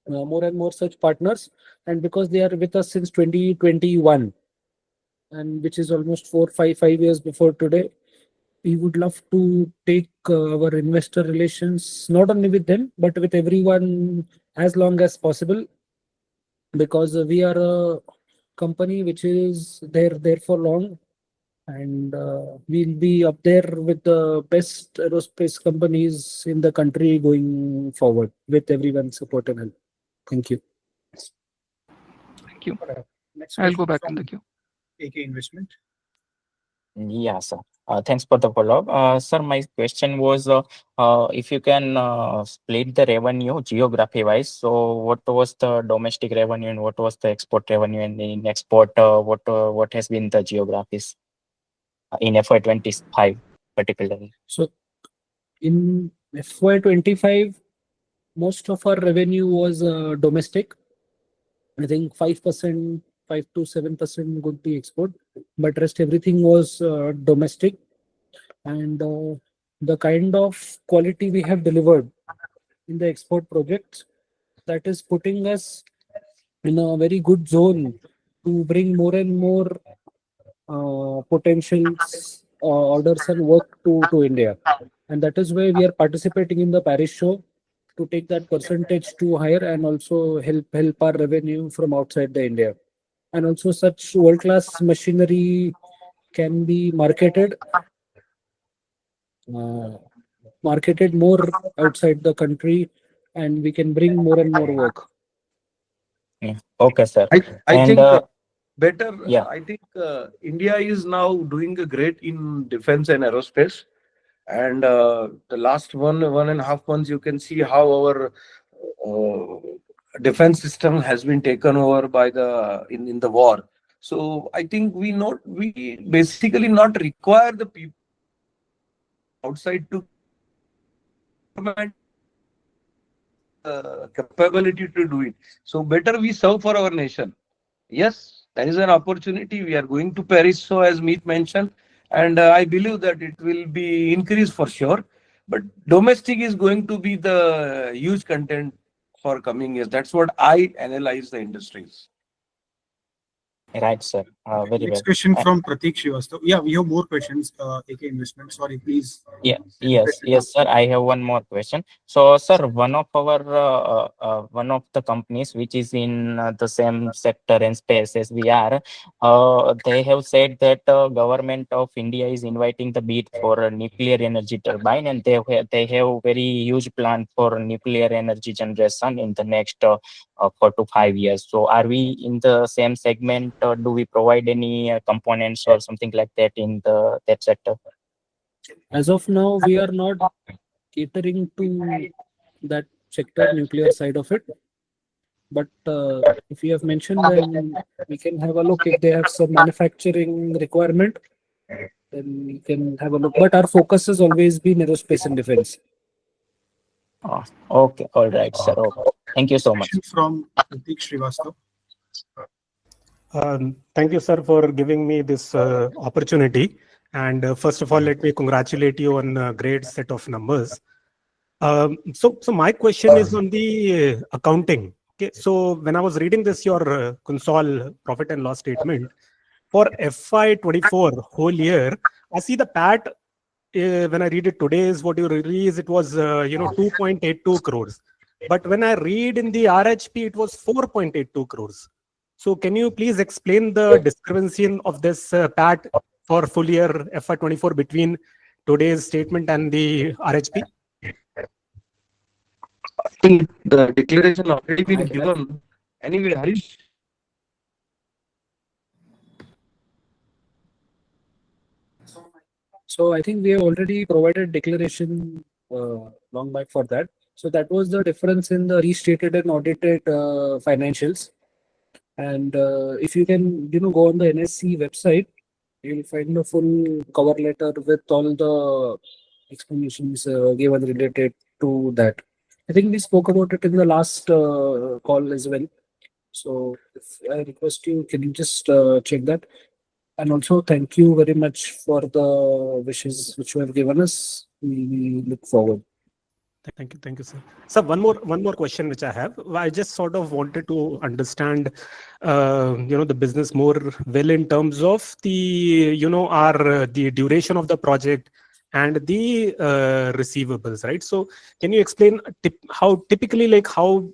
more and more such partners, and because they are with us since 2021, and which is almost 5 years before today. We would love to take our investor relations not only with them but with everyone as long as possible, because we are a company which is there for long, and we'll be up there with the best aerospace companies in the country going forward with everyone's support and help. Thank you. Thank you. Next I'll go question back in from the queue. AK Investment. Yeah, sir. Thanks for the follow-up. Sir, my question was if you can split the revenue geography-wise. So, what was the domestic revenue and what was the export revenue? And in export, what has been the geographies in FY25 particularly? So in FY25, most of our revenue was domestic. I think 5%, 5 to 7% would be export, but rest everything was domestic. And the kind of quality we have delivered in the export projects, that is putting us in a very good zone to bring more and more potentials, orders and work to India. And that is why we are participating in the Paris show to take that percentage to higher and also help our revenue from outside the India. And also such world-class machinery can be marketed more outside the country, and we can bring more and more work. Yeah. Okay, sir. I And think better. yeah. I think India is now doing a great in defense and aerospace. And the last 1.5 months, you can see how our defense system has been taken over by the in the war. So I think we basically not require the people outside to capability to do it. So better we serve for our nation. Yes, there is an opportunity. We are going to Paris, so as Meet mentioned, and I believe that it will be increased for sure. But domestic is going to be the huge content for coming years. That's what I analyze the industries. Right, sir. Very Next well. question from Pratik Srivastava. Yeah, we have more questions. AK Investment. Sorry, please. Yes, sir. I have one more question. So, sir, one of the companies which is in the same sector and space as we are, they have said that government of India is inviting the bid for a nuclear energy turbine, and they have very huge plan for nuclear energy generation in the next 4 to 5 years. So, are we in the same segment? Do we provide any components or something like that in that sector? As of now, we are not catering to that sector, nuclear side of it. But if you have mentioned, then we can have a look. If they have some manufacturing requirement, then we can have a look. But our focus has always been aerospace and defense. Oh, okay, all right, sir. Okay. Thank you so much. Question from Pratik Srivastava. Thank you, sir, for giving me this opportunity. And first of all, let me congratulate you on a great set of numbers. So my question is on the accounting. Okay, so when I was reading this, your Concall profit and loss statement for FY24 whole year, I see the PAT. When I read it today, is what you release. It was 2.82 crores. But when I read in the RHP, it was 4.82 crores. So can you please explain the discrepancy of this PAT for full year FY24 between today's statement and the RHP? I think the declaration already been given. Anyway, Harish. So I think we have already provided declaration long back for that. So that was the difference in the restated and audited financials. And if you can, go on the NSC website, you'll find the full cover letter with all the explanations given related to that. I think we spoke about it in the last call as well. So if I request you, can you just check that? And also thank you very much for the wishes which you have given us. We look forward. Thank you, sir. Sir, one more question which I have. I just sort of wanted to understand, the business more well in terms of the, the duration of the project and the receivables, right? So, can you explain how typically, like how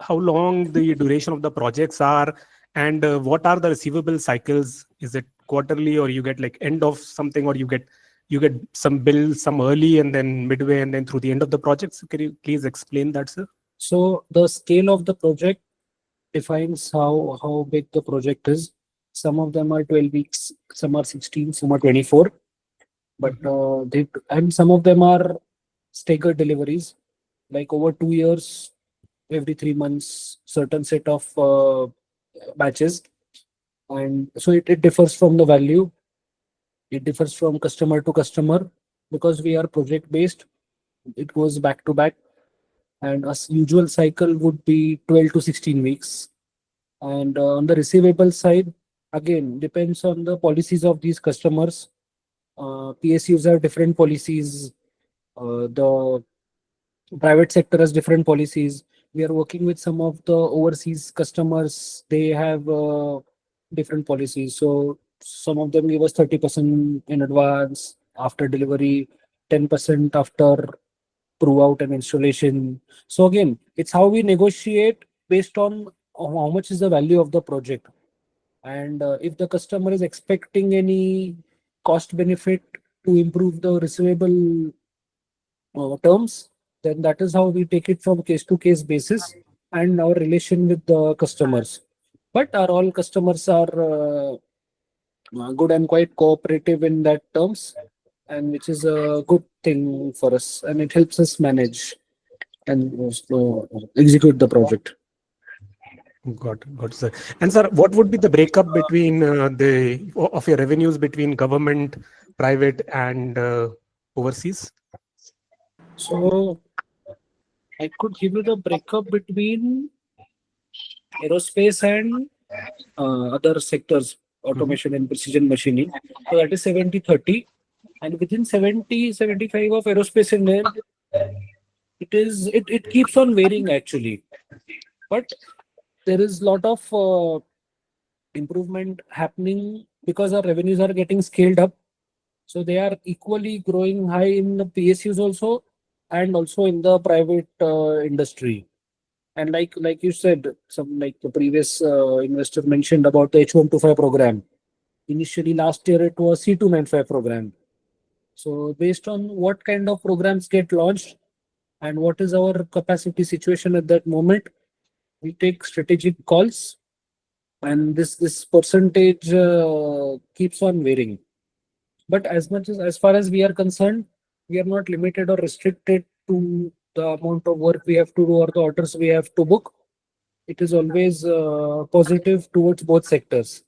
long the duration of the projects are, and what are the receivable cycles? Is it quarterly, or you get like end of something, or you get some bills, some early and then midway and then through the end of the project? So can you please explain that, sir? So the scale of the project defines how big the project is. Some of them are 12 weeks, some are 16, some are 24. But and some of them are staggered deliveries, like over 2 years, every 3 months, certain set of batches. And so it differs from the value. It differs from customer to customer because we are project based. It goes back to back, and a usual cycle would be 12 to 16 weeks. And on the receivable side, again, depends on the policies of these customers. PSUs have different policies. The private sector has different policies. We are working with some of the overseas customers. They have different policies. So some of them give us 30% in advance after delivery, 10% after prove out and installation. So again, it's how we negotiate based on how much is the value of the project. And if the customer is expecting any cost benefit to improve the receivable terms, then that is how we take it from case to case basis and our relation with the customers. But our all customers are good and quite cooperative in that terms, and which is a good thing for us, and it helps us manage and execute the project. Got it, sir. And sir, what would be the breakup between of your revenues between government, private, and overseas? So I could give you the breakup between aerospace and other sectors, automation and precision machining. So that is 70-30. And within 70-75 of aerospace and air, it keeps on varying actually. But there is a lot of improvement happening because our revenues are getting scaled up. So they are equally growing high in the PSUs also, and also in the private industry. And like you said, some like the previous investor mentioned about the H125 program. Initially last year it was C295 program. So based on what kind of programs get launched and what is our capacity situation at that moment, we take strategic calls, and this percentage keeps on varying. But as far as we are concerned, we are not limited or restricted to the amount of work we have to do or the orders we have to book. It is always positive towards both sectors.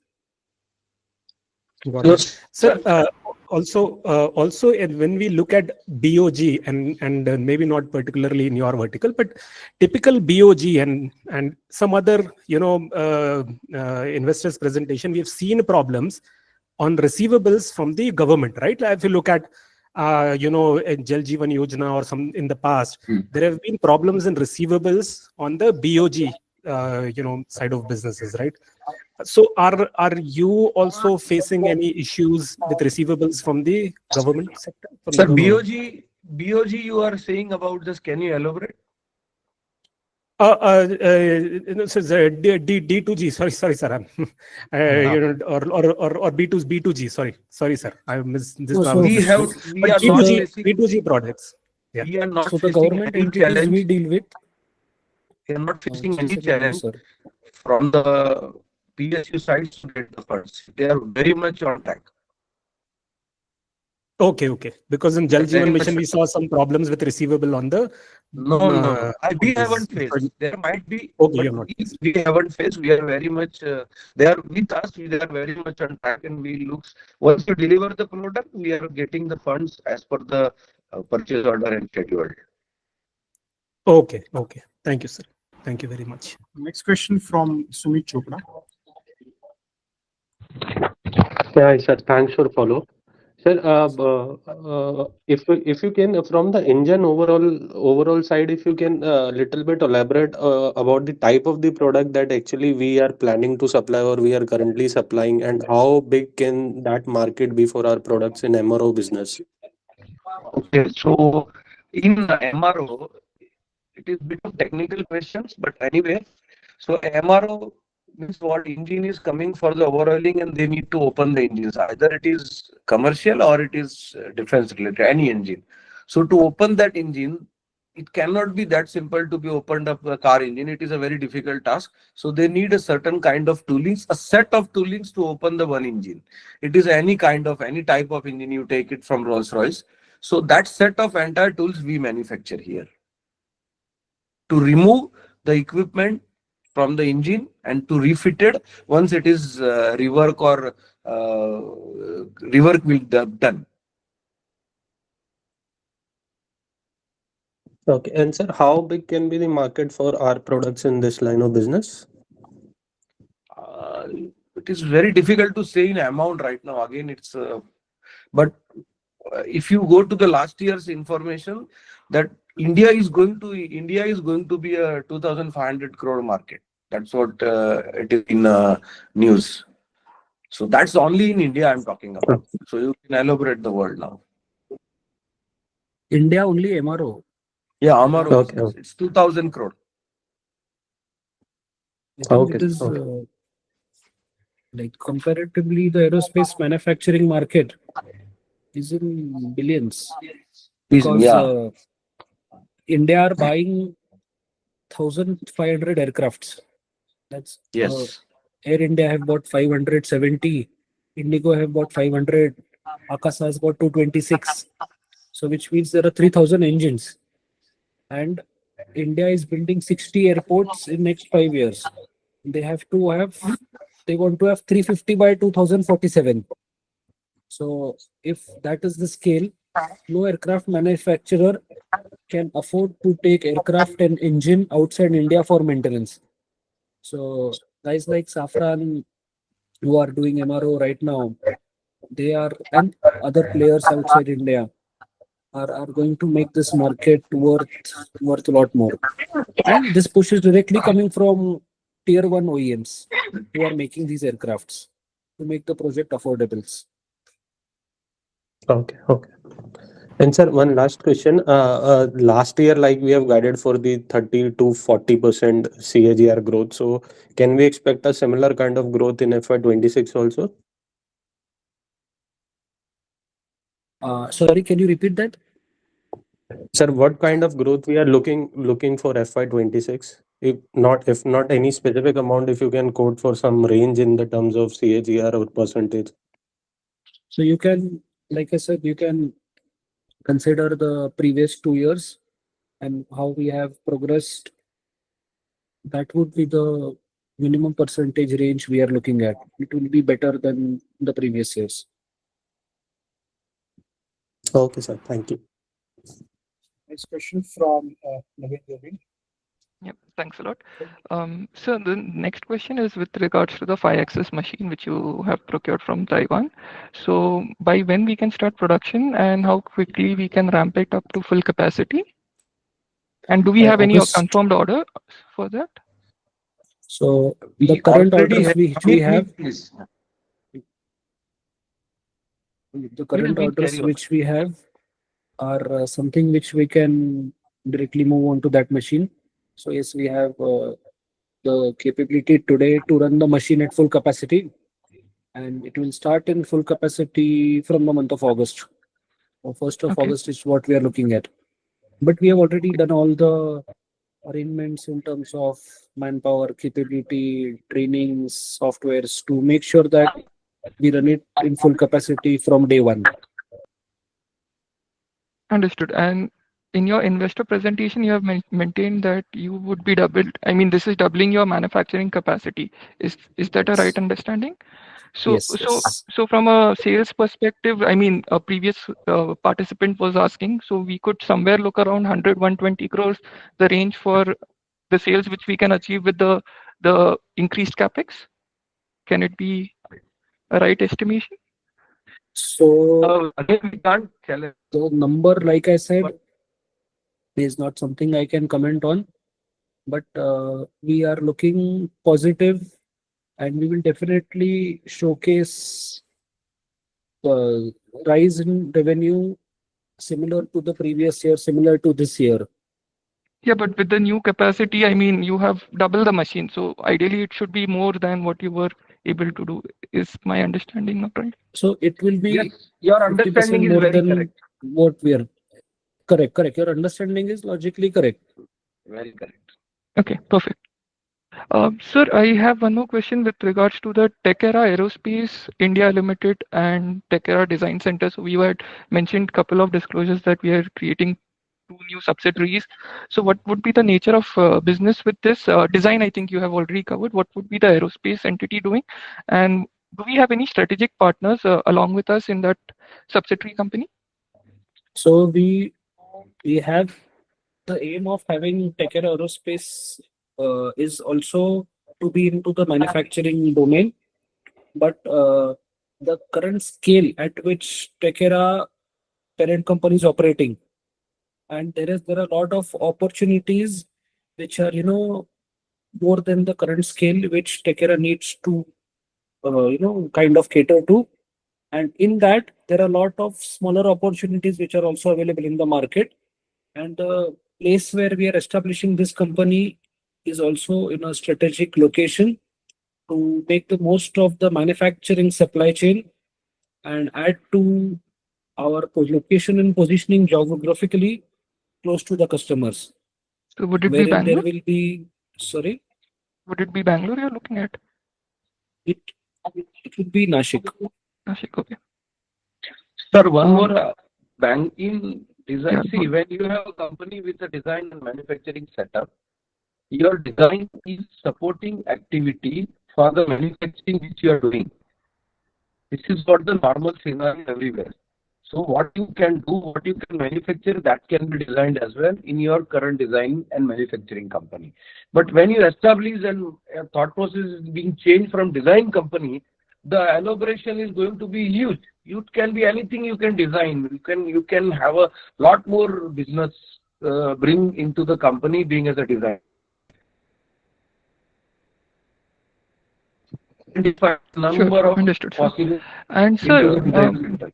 Got it. Sir, also, when we look at BOG and maybe not particularly in your vertical, but typical BOG and some other investors presentation, we have seen problems on receivables from the government, right? If you look at Jal Jeevan Yojana or some in the past, there have been problems in receivables on the BOG side of businesses, right? So are you also facing any issues with receivables from the government sector? Sir, BOG, you are saying about this. Can you elaborate? D2G. Sorry, sir. Or B2G. Sorry, sir. I missed this. We are not facing B2G products. Yeah. We are not so the facing government any entities challenge. we deal with. We are not facing any challenge from the PSU sides to get the funds. They are very much on track. Okay. Because in Jal Jeevan Mission, we saw some problems with receivable on the. No. We haven't faced. There might be. Okay, we haven't faced. We are very much. They are with us. They are very much on track, and we look. Once you deliver the product, we are getting the funds as per the purchase order and schedule. Okay. Thank you, sir. Thank you very much. Next question from Sumit Chopra. Yeah, sir. Thanks for follow. Sir, if you can from the engine overall side, if you can little bit elaborate about the type of the product that actually we are planning to supply or we are currently supplying, and how big can that market be for our products in MRO business? Okay, so in MRO, it is bit of technical questions, but anyway, so MRO means what engine is coming for the overhauling and they need to open the engines. Either it is commercial or it is defense related, any engine. So to open that engine, it cannot be that simple to be opened up a car engine. It is a very difficult task. So they need a certain kind of toolings, a set of toolings to open the one engine. It is any type of engine you take it from Rolls-Royce. So that set of entire tools we manufacture here to remove the equipment from the engine and to refit it once it is rework or rework will done. Okay, and sir, how big can be the market for our products in this line of business? It is very difficult to say in amount right now. Again, it's but if you go to the last year's information, that India is going to be a 2,500 crore market. That's what it is in news. So that's only in India I'm talking about. So you can elaborate the world now. India only MRO. Yeah, Amaro Okay, business. It's 2,000 crore. I think Okay, it is okay. like comparatively the aerospace manufacturing market is in billions because Yeah. India are buying 1,500 aircrafts. That's Yes. Air India have bought 570, Indigo have bought 500, Akasa has got 226. So which means there are 3,000 engines, and India is building 60 airports in next 5 years. They want to have 350 by 2047. So if that is the scale, no aircraft manufacturer can afford to take aircraft and engine outside India for maintenance. So guys like Safran who are doing MRO right now, they are, and other players outside India are going to make this market worth a lot more. And this push is directly coming from tier 1 OEMs who are making these aircrafts to make the project affordable. Okay, okay. And sir, one last question. Last year, like we have guided for the 30 to 40% CAGR growth. So can we expect a similar kind of growth in FY26 also? Sorry, can you repeat that? Sir, what kind of growth we are looking for FY26? If not any specific amount, if you can quote for some range in the terms of CAGR or percentage. So you can, like I said, you can consider the previous 2 years and how we have progressed. That would be the minimum percentage range we are looking at. It will be better than the previous years. Okay, sir. Thank you. Next question from Naveen Govin. Yep, thanks a lot. So the next question is with regards to the 5-axis machine which you have procured from Taiwan. So by when we can start production and how quickly we can ramp it up to full capacity? And do we have any August. confirmed order for that? So We the current already orders have- which we have, Please. the current Please orders carry on. which we have are something which we can directly move on to that machine. So yes, we have the capability today to run the machine at full capacity, and it will start in full capacity from the month of August. Or 1st of Okay. August is what we are looking at. But we have already done all the arrangements in terms of manpower, capability, trainings, softwares to make sure that we run it in full capacity from day one. Understood. And in your investor presentation, you have maintained that you would be doubled. I mean, this is doubling your manufacturing capacity. Is that a right understanding? So, Yes, so, yes. so from a sales perspective, I mean, a previous participant was asking, so we could somewhere look around 100, 120 crores, the range for the sales which we can achieve with the increased capex. Can it be a right estimation? So Again, we can't tell it. the number, like I said, is not something I can comment on, but we are looking positive, and we will definitely showcase rise in revenue similar to the previous year, similar to this year. Yeah, but with the new capacity, I mean, you have double the machine. So ideally, it should be more than what you were able to do. Is my understanding not right? So it will be Yes, your 50% understanding is more very than correct. what we are. Correct. Your understanding is logically correct. Very correct. Okay, perfect. Sir, I have one more question with regards to the TechEra Aerospace India Limited and TechEra Design Center. So we had mentioned couple of disclosures that we are creating two new subsidiaries. So what would be the nature of business with this design? I think you have already covered. What would be the aerospace entity doing? And do we have any strategic partners along with us in that subsidiary company? So we have the aim of having TechEra Aerospace is also to be into the manufacturing domain, but the current scale at which TechEra parent company is operating, and there are a lot of opportunities which are more than the current scale which TechEra needs to kind of cater to. And in that, there are a lot of smaller opportunities which are also available in the market. And the place where we are establishing this company is also in a strategic location to make the most of the manufacturing supply chain and add to our location and positioning geographically close to the customers, So would it be wherein there Bangalore? will be, sorry, Would it be Bangalore you're looking at? it, it would be Nashik. Nashik, okay. Sir, one Um, more bang in design. Yeah, See, good. when you have a company with a design and manufacturing setup, your design is supporting activity for the manufacturing which you are doing. This is what the normal scenario everywhere. So what you can do, what you can manufacture, that can be designed as well in your current design and manufacturing company. But when you establish and a thought process is being changed from design company, the elaboration is going to be huge. You can be anything you can design. You can have a lot more business bring into the company being as a design. Identify Sure, number of understood, sir. possible And into the sir, design center.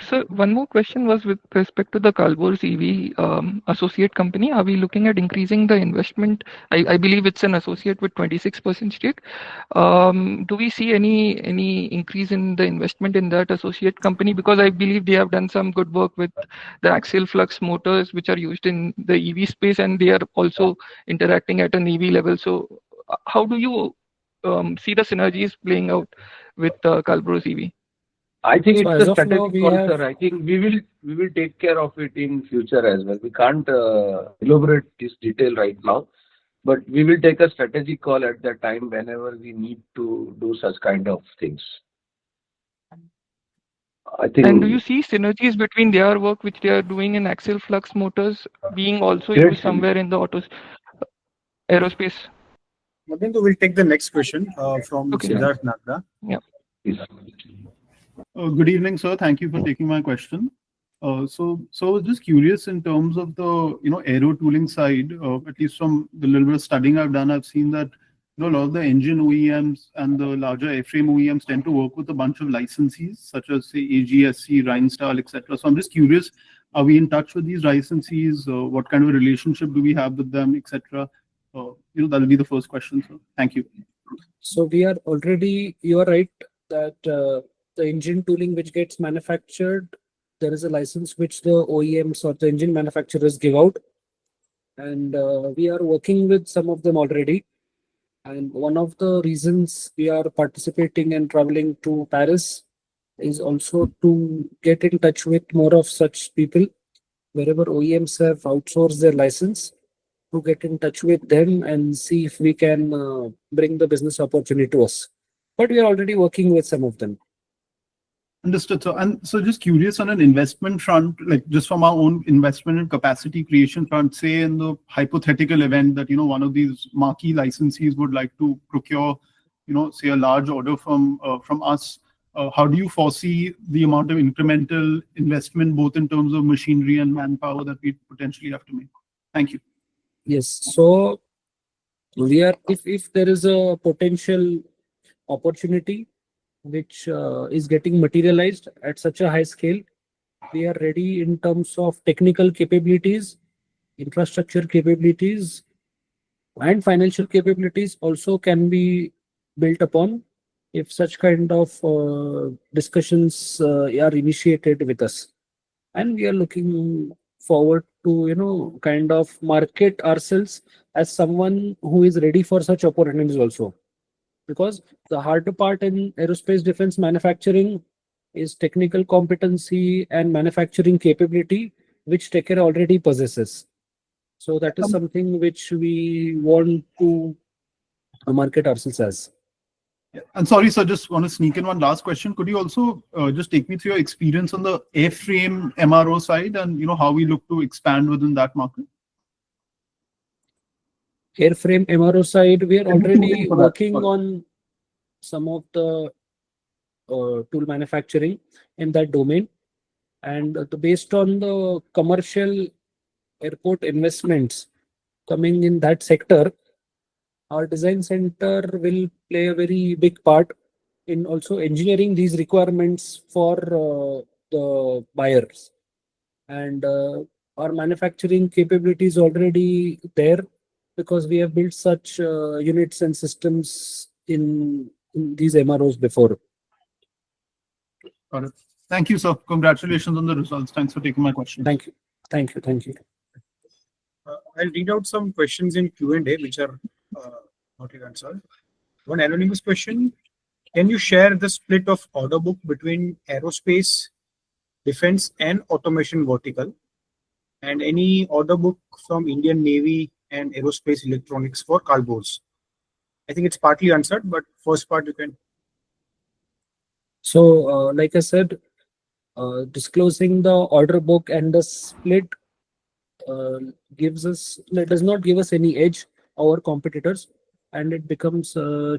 sir, one more question was with respect to the Kalbur's EV associate company. Are we looking at increasing the investment? I believe it's an associate with 26% stake. Do we see any increase in the investment in that associate company? Because I believe they have done some good work with the axial flux motors, which are used in the EV space, and they are also interacting at an EV level. So, how do you see the synergies playing out with Kalbur's EV? I think So it's as a of now, strategic we call, have sir. I think we will take care of it in future as well. We can't elaborate this detail right now, but we will take a strategic call at that time whenever we need to do such kind of things. I And do you think see synergies between their work, which they are doing in axial flux motors, being also great. used somewhere in the aerospace? Madhindu will take the next question from Okay. Siddharth Nagda. Yeah. Good evening, sir. Thank you for taking my question. So I was just curious in terms of the aero tooling side. At least from the little bit of studying I've done, I've seen that a lot of the engine OEMs and the larger airframe OEMs tend to work with a bunch of licensees, such as say AGSC, Rheinstahl, etc. So I'm just curious, are we in touch with these licensees? What kind of a relationship do we have with them, etc. That'll be the first question, sir. Thank you. So we are already, you are right that the engine tooling which gets manufactured, there is a license which the OEMs or the engine manufacturers give out. And we are working with some of them already. And one of the reasons we are participating and traveling to Paris is also to get in touch with more of such people. Wherever OEMs have outsourced their license, to get in touch with them and see if we can bring the business opportunity to us. But we are already working with some of them. Understood. So just curious on an investment front, like just from our own investment and capacity creation front, say in the hypothetical event that one of these marquee licensees would like to procure say a large order from us, how do you foresee the amount of incremental investment, both in terms of machinery and manpower, that we potentially have to make? Thank you. Yes. So we are, if there is a potential opportunity which is getting materialized at such a high scale, we are ready in terms of technical capabilities, infrastructure capabilities, and financial capabilities also can be built upon if such kind of discussions are initiated with us. And we are looking forward to kind of market ourselves as someone who is ready for such opportunities also, because the hard part in aerospace defense manufacturing is technical competency and manufacturing capability, which TechEra already possesses. So that is something which we want to market ourselves as. Yeah. And sorry, sir, just want to sneak in one last question. Could you also just take me through your experience on the airframe MRO side, and how we look to expand within that market? Airframe MRO side, we are already working on some of the tool manufacturing in that domain, and based on the commercial airport investments coming in that sector, our design center will play a very big part in also engineering these requirements for the buyers. And our manufacturing capabilities already there, because we have built such units and systems in these MROs before. Got it. Thank you, sir. Congratulations on the results. Thanks for taking my question. Thank you. Thank you. Thank you. I'll read out some questions in Q&A which are not yet answered. One anonymous question: can you share the split of order book between aerospace, defense, and automation vertical, and any order book from Indian Navy and aerospace electronics for cargos? I think it's partly answered, but first part you can. So, like I said, disclosing the order book and the split does not give us any edge over competitors, and it becomes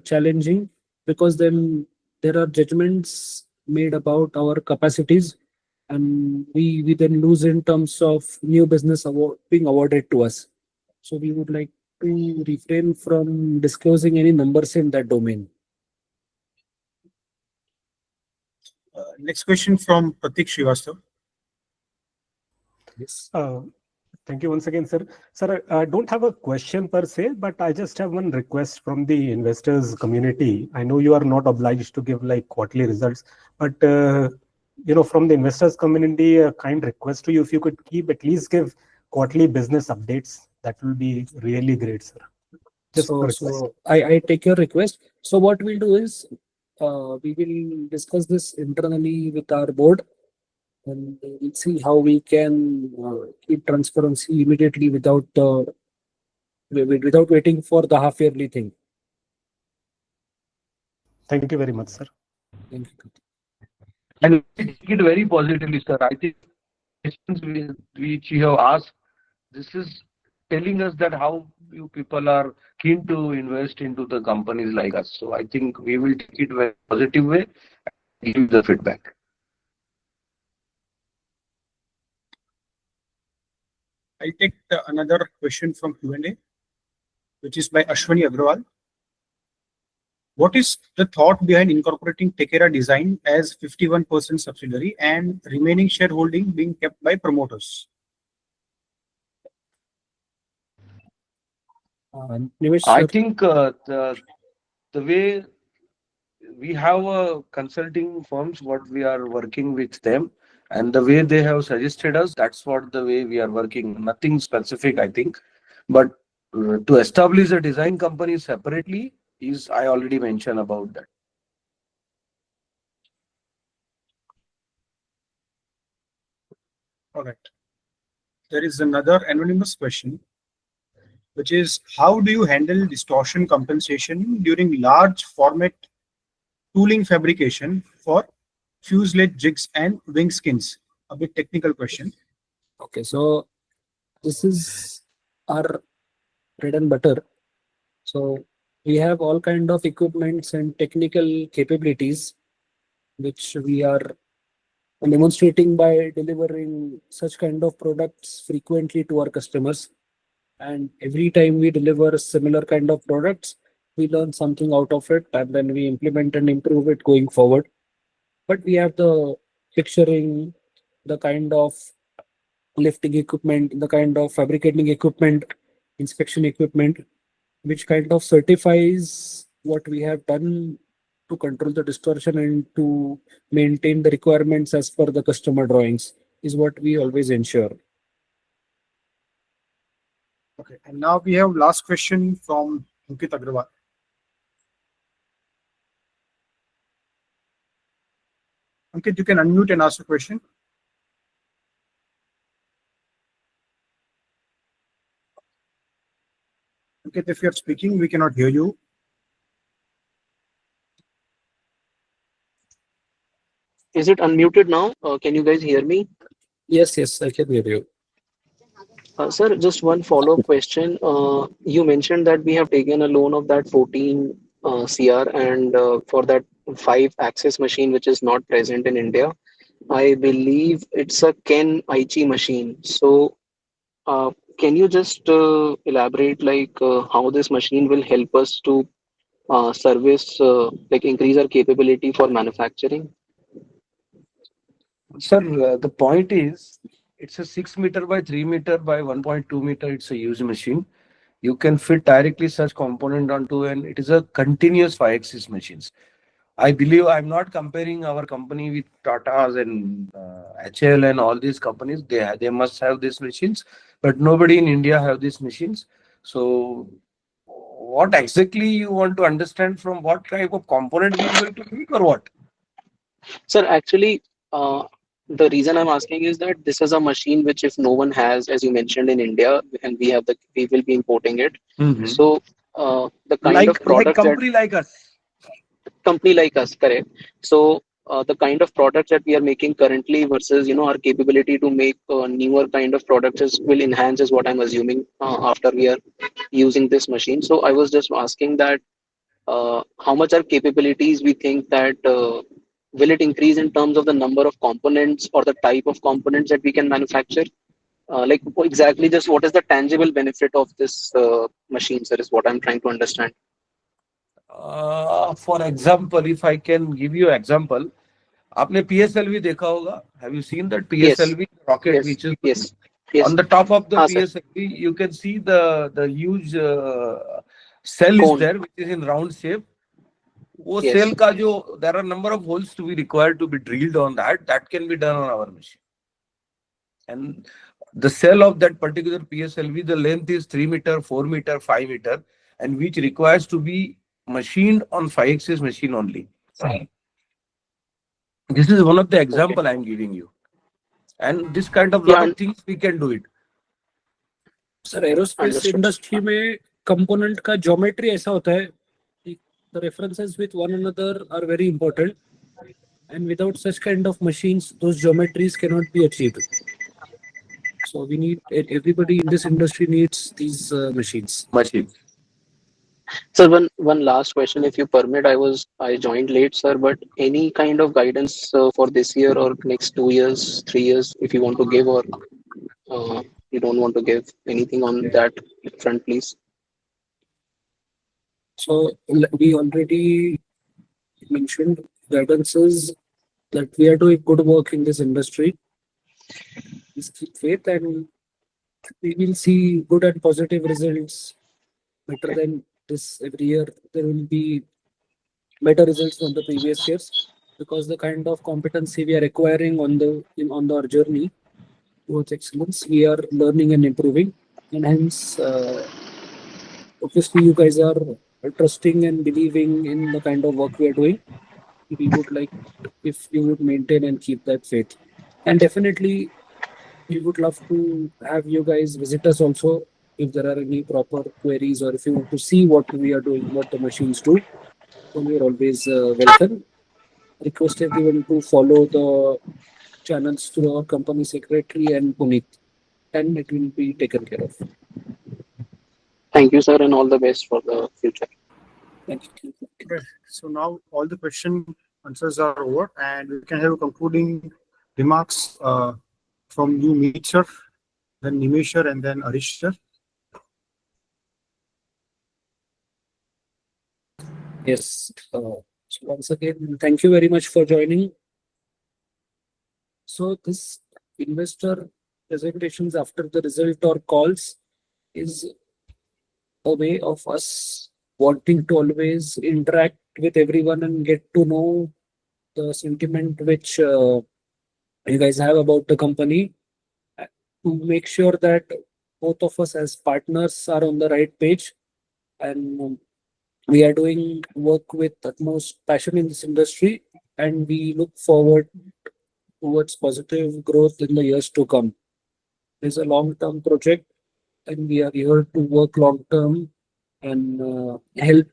challenging, because then there are judgments made about our capacities, and we then lose in terms of new business being awarded to us. So we would like to refrain from disclosing any numbers in that domain. Next question from Pratik Srivastava. Yes. Thank you once again, sir. Sir, I don't have a question per se, but I just have one request from the investors community. I know you are not obliged to give like quarterly results, but from the investors community, a kind request to you, if you could at least give quarterly business updates, that will be really great, sir. So I take your request. So what we'll do is we will discuss this internally with our board, and we'll see how we can keep transparency immediately without waiting for the half yearly thing. Thank you very much, sir. Thank you. And we take it very positively, sir. I think questions which you have asked, this is telling us that how you people are keen to invest into the companies like us. So I think we will take it very positive way and give the feedback. I'll take another question from Q&A, which is by Ashwani Agrawal. What is the thought behind incorporating TechEra Design as 51% subsidiary and remaining shareholding being kept by promoters? I think the way we have consulting firms, what we are working with them, and the way they have suggested us, that's what the way we are working. Nothing specific, I think. But to establish a design company separately is, I already mentioned about that. All right. There is another anonymous question, which is: how do you handle distortion compensation during large format tooling fabrication for fuselage jigs and wing skins? A bit technical question. Okay, so this is our bread and butter. So We have all kind of equipments and technical capabilities, which we are demonstrating by delivering such kind of products frequently to our customers. And every time we deliver similar kind of products, we learn something out of it, and then we implement and improve it going forward. But we have the picturing, the kind of lifting equipment, the kind of fabricating equipment, inspection equipment, which kind of certifies what we have done to control the distortion and to maintain the requirements as per the customer drawings, is what we always ensure. Okay, and now we have last question from Ankit Agrawal. Ankit, you can unmute and ask the question. Ankit, if you're speaking, we cannot hear you. Is it unmuted now? Can you guys hear me? Yes, yes, I can hear you. Sir, just one follow-up question. You mentioned that we have taken a loan of that 14 CR and for that 5-axis machine, which is not present in India. I believe it's a Ken Aichi machine. So, can you just elaborate like how this machine will help us to service, like increase our capability for manufacturing? Sir, the point is, it's a 6 meter by 3 meter by 1.2 meter. It's a huge machine. You can fit directly such component onto, and it is a continuous 5-axis machines. I believe I'm not comparing our company with Tata's and HL and all these companies. They must have these machines, but nobody in India have these machines. So, what exactly you want to understand from what type of component we are going to make or what? Sir, actually, the reason I'm asking is that this is a machine which, if no one has, as you mentioned, in India, and we will be importing it. So, the kind of product company like us. company like us, correct? So, the kind of products that we are making currently versus our capability to make newer kind of products will enhance, is what I'm assuming after we are using this machine. So, I was just asking that how much are capabilities we think that will it increase in terms of the number of components or the type of components that we can manufacture? Like exactly just what is the tangible benefit of this machine, sir, is what I'm trying to understand. For example, if I can give you example, आपने PSLV देखा होगा? Have you seen that PSLV rocket Yes. which is Yes. Yes. on the top of the Sir. PSLV? You can see the huge cell Cone. is there, which is in round shape. वो Yes. cell का जो there are number of holes to be required to be drilled on that can be done on our machine. And the cell of that particular PSLV, the length is 3 meter, 4 meter, 5 meter, and which requires to be machined on 5-axis machine only. This is one of the example I'm giving you. And this kind of lot of things we can do it. Sir, aerospace industry में component का geometry ऐसा होता है कि the references with one another are very important, and without such kind of machines, those geometries cannot be achieved. So we need, everybody in this industry needs these machines. Sir, one last question, if you permit. I joined late, sir, but any kind of guidance for this year or next 2 years, 3 years, if you want to give, or you don't want to give anything on that front, please. So we already mentioned guidances that we are doing good work in this industry. Please keep faith, and we will see good and positive results better than this every year. There will be better results from the previous years, because the kind of competency we are acquiring on our journey towards excellence, we are learning and improving, and hence obviously you guys are trusting and believing in the kind of work we are doing. We would like if you would maintain and keep that faith, and definitely we would love to have you guys visit us also if there are any proper queries, or if you want to see what we are doing, what the machines do. Then you're always welcome. Request everyone to follow the channels through our company secretary and Puneet, and it will be taken care of. Thank you, sir, and all the best for the future. Thank you. Okay, so now all the question answers are over, and we can have concluding remarks from you, Meet sir, then Nimesh sir, and then Arish sir. Yes. So once again, thank you very much for joining. So this investor presentations after the result or calls is a way of us wanting to always interact with everyone and get to know the sentiment which you guys have about the company, to make sure that both of us as partners are on the right page, and we are doing work with utmost passion in this industry, and we look forward towards positive growth in the years to come. It's a long-term project, and we are here to work long-term and help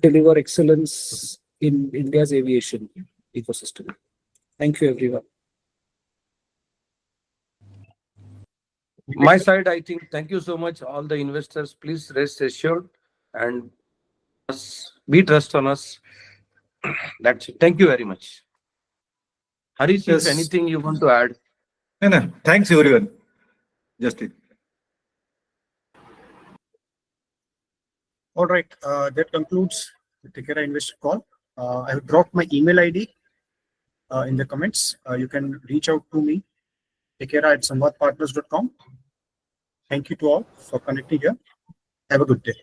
deliver excellence in India's aviation ecosystem. Thank you, everyone. My side, I think, thank you so much, all the investors. Please rest assured and be trust on us. That's it. Thank you very much. Harish, Yes. if anything you want to add. No, thanks everyone. Just it. All right, that concludes the TechEra investor call. I have dropped my email ID in the comments. You can reach out to me, TechEra@samvadpartners.com. Thank you to all for connecting here. Have a good day.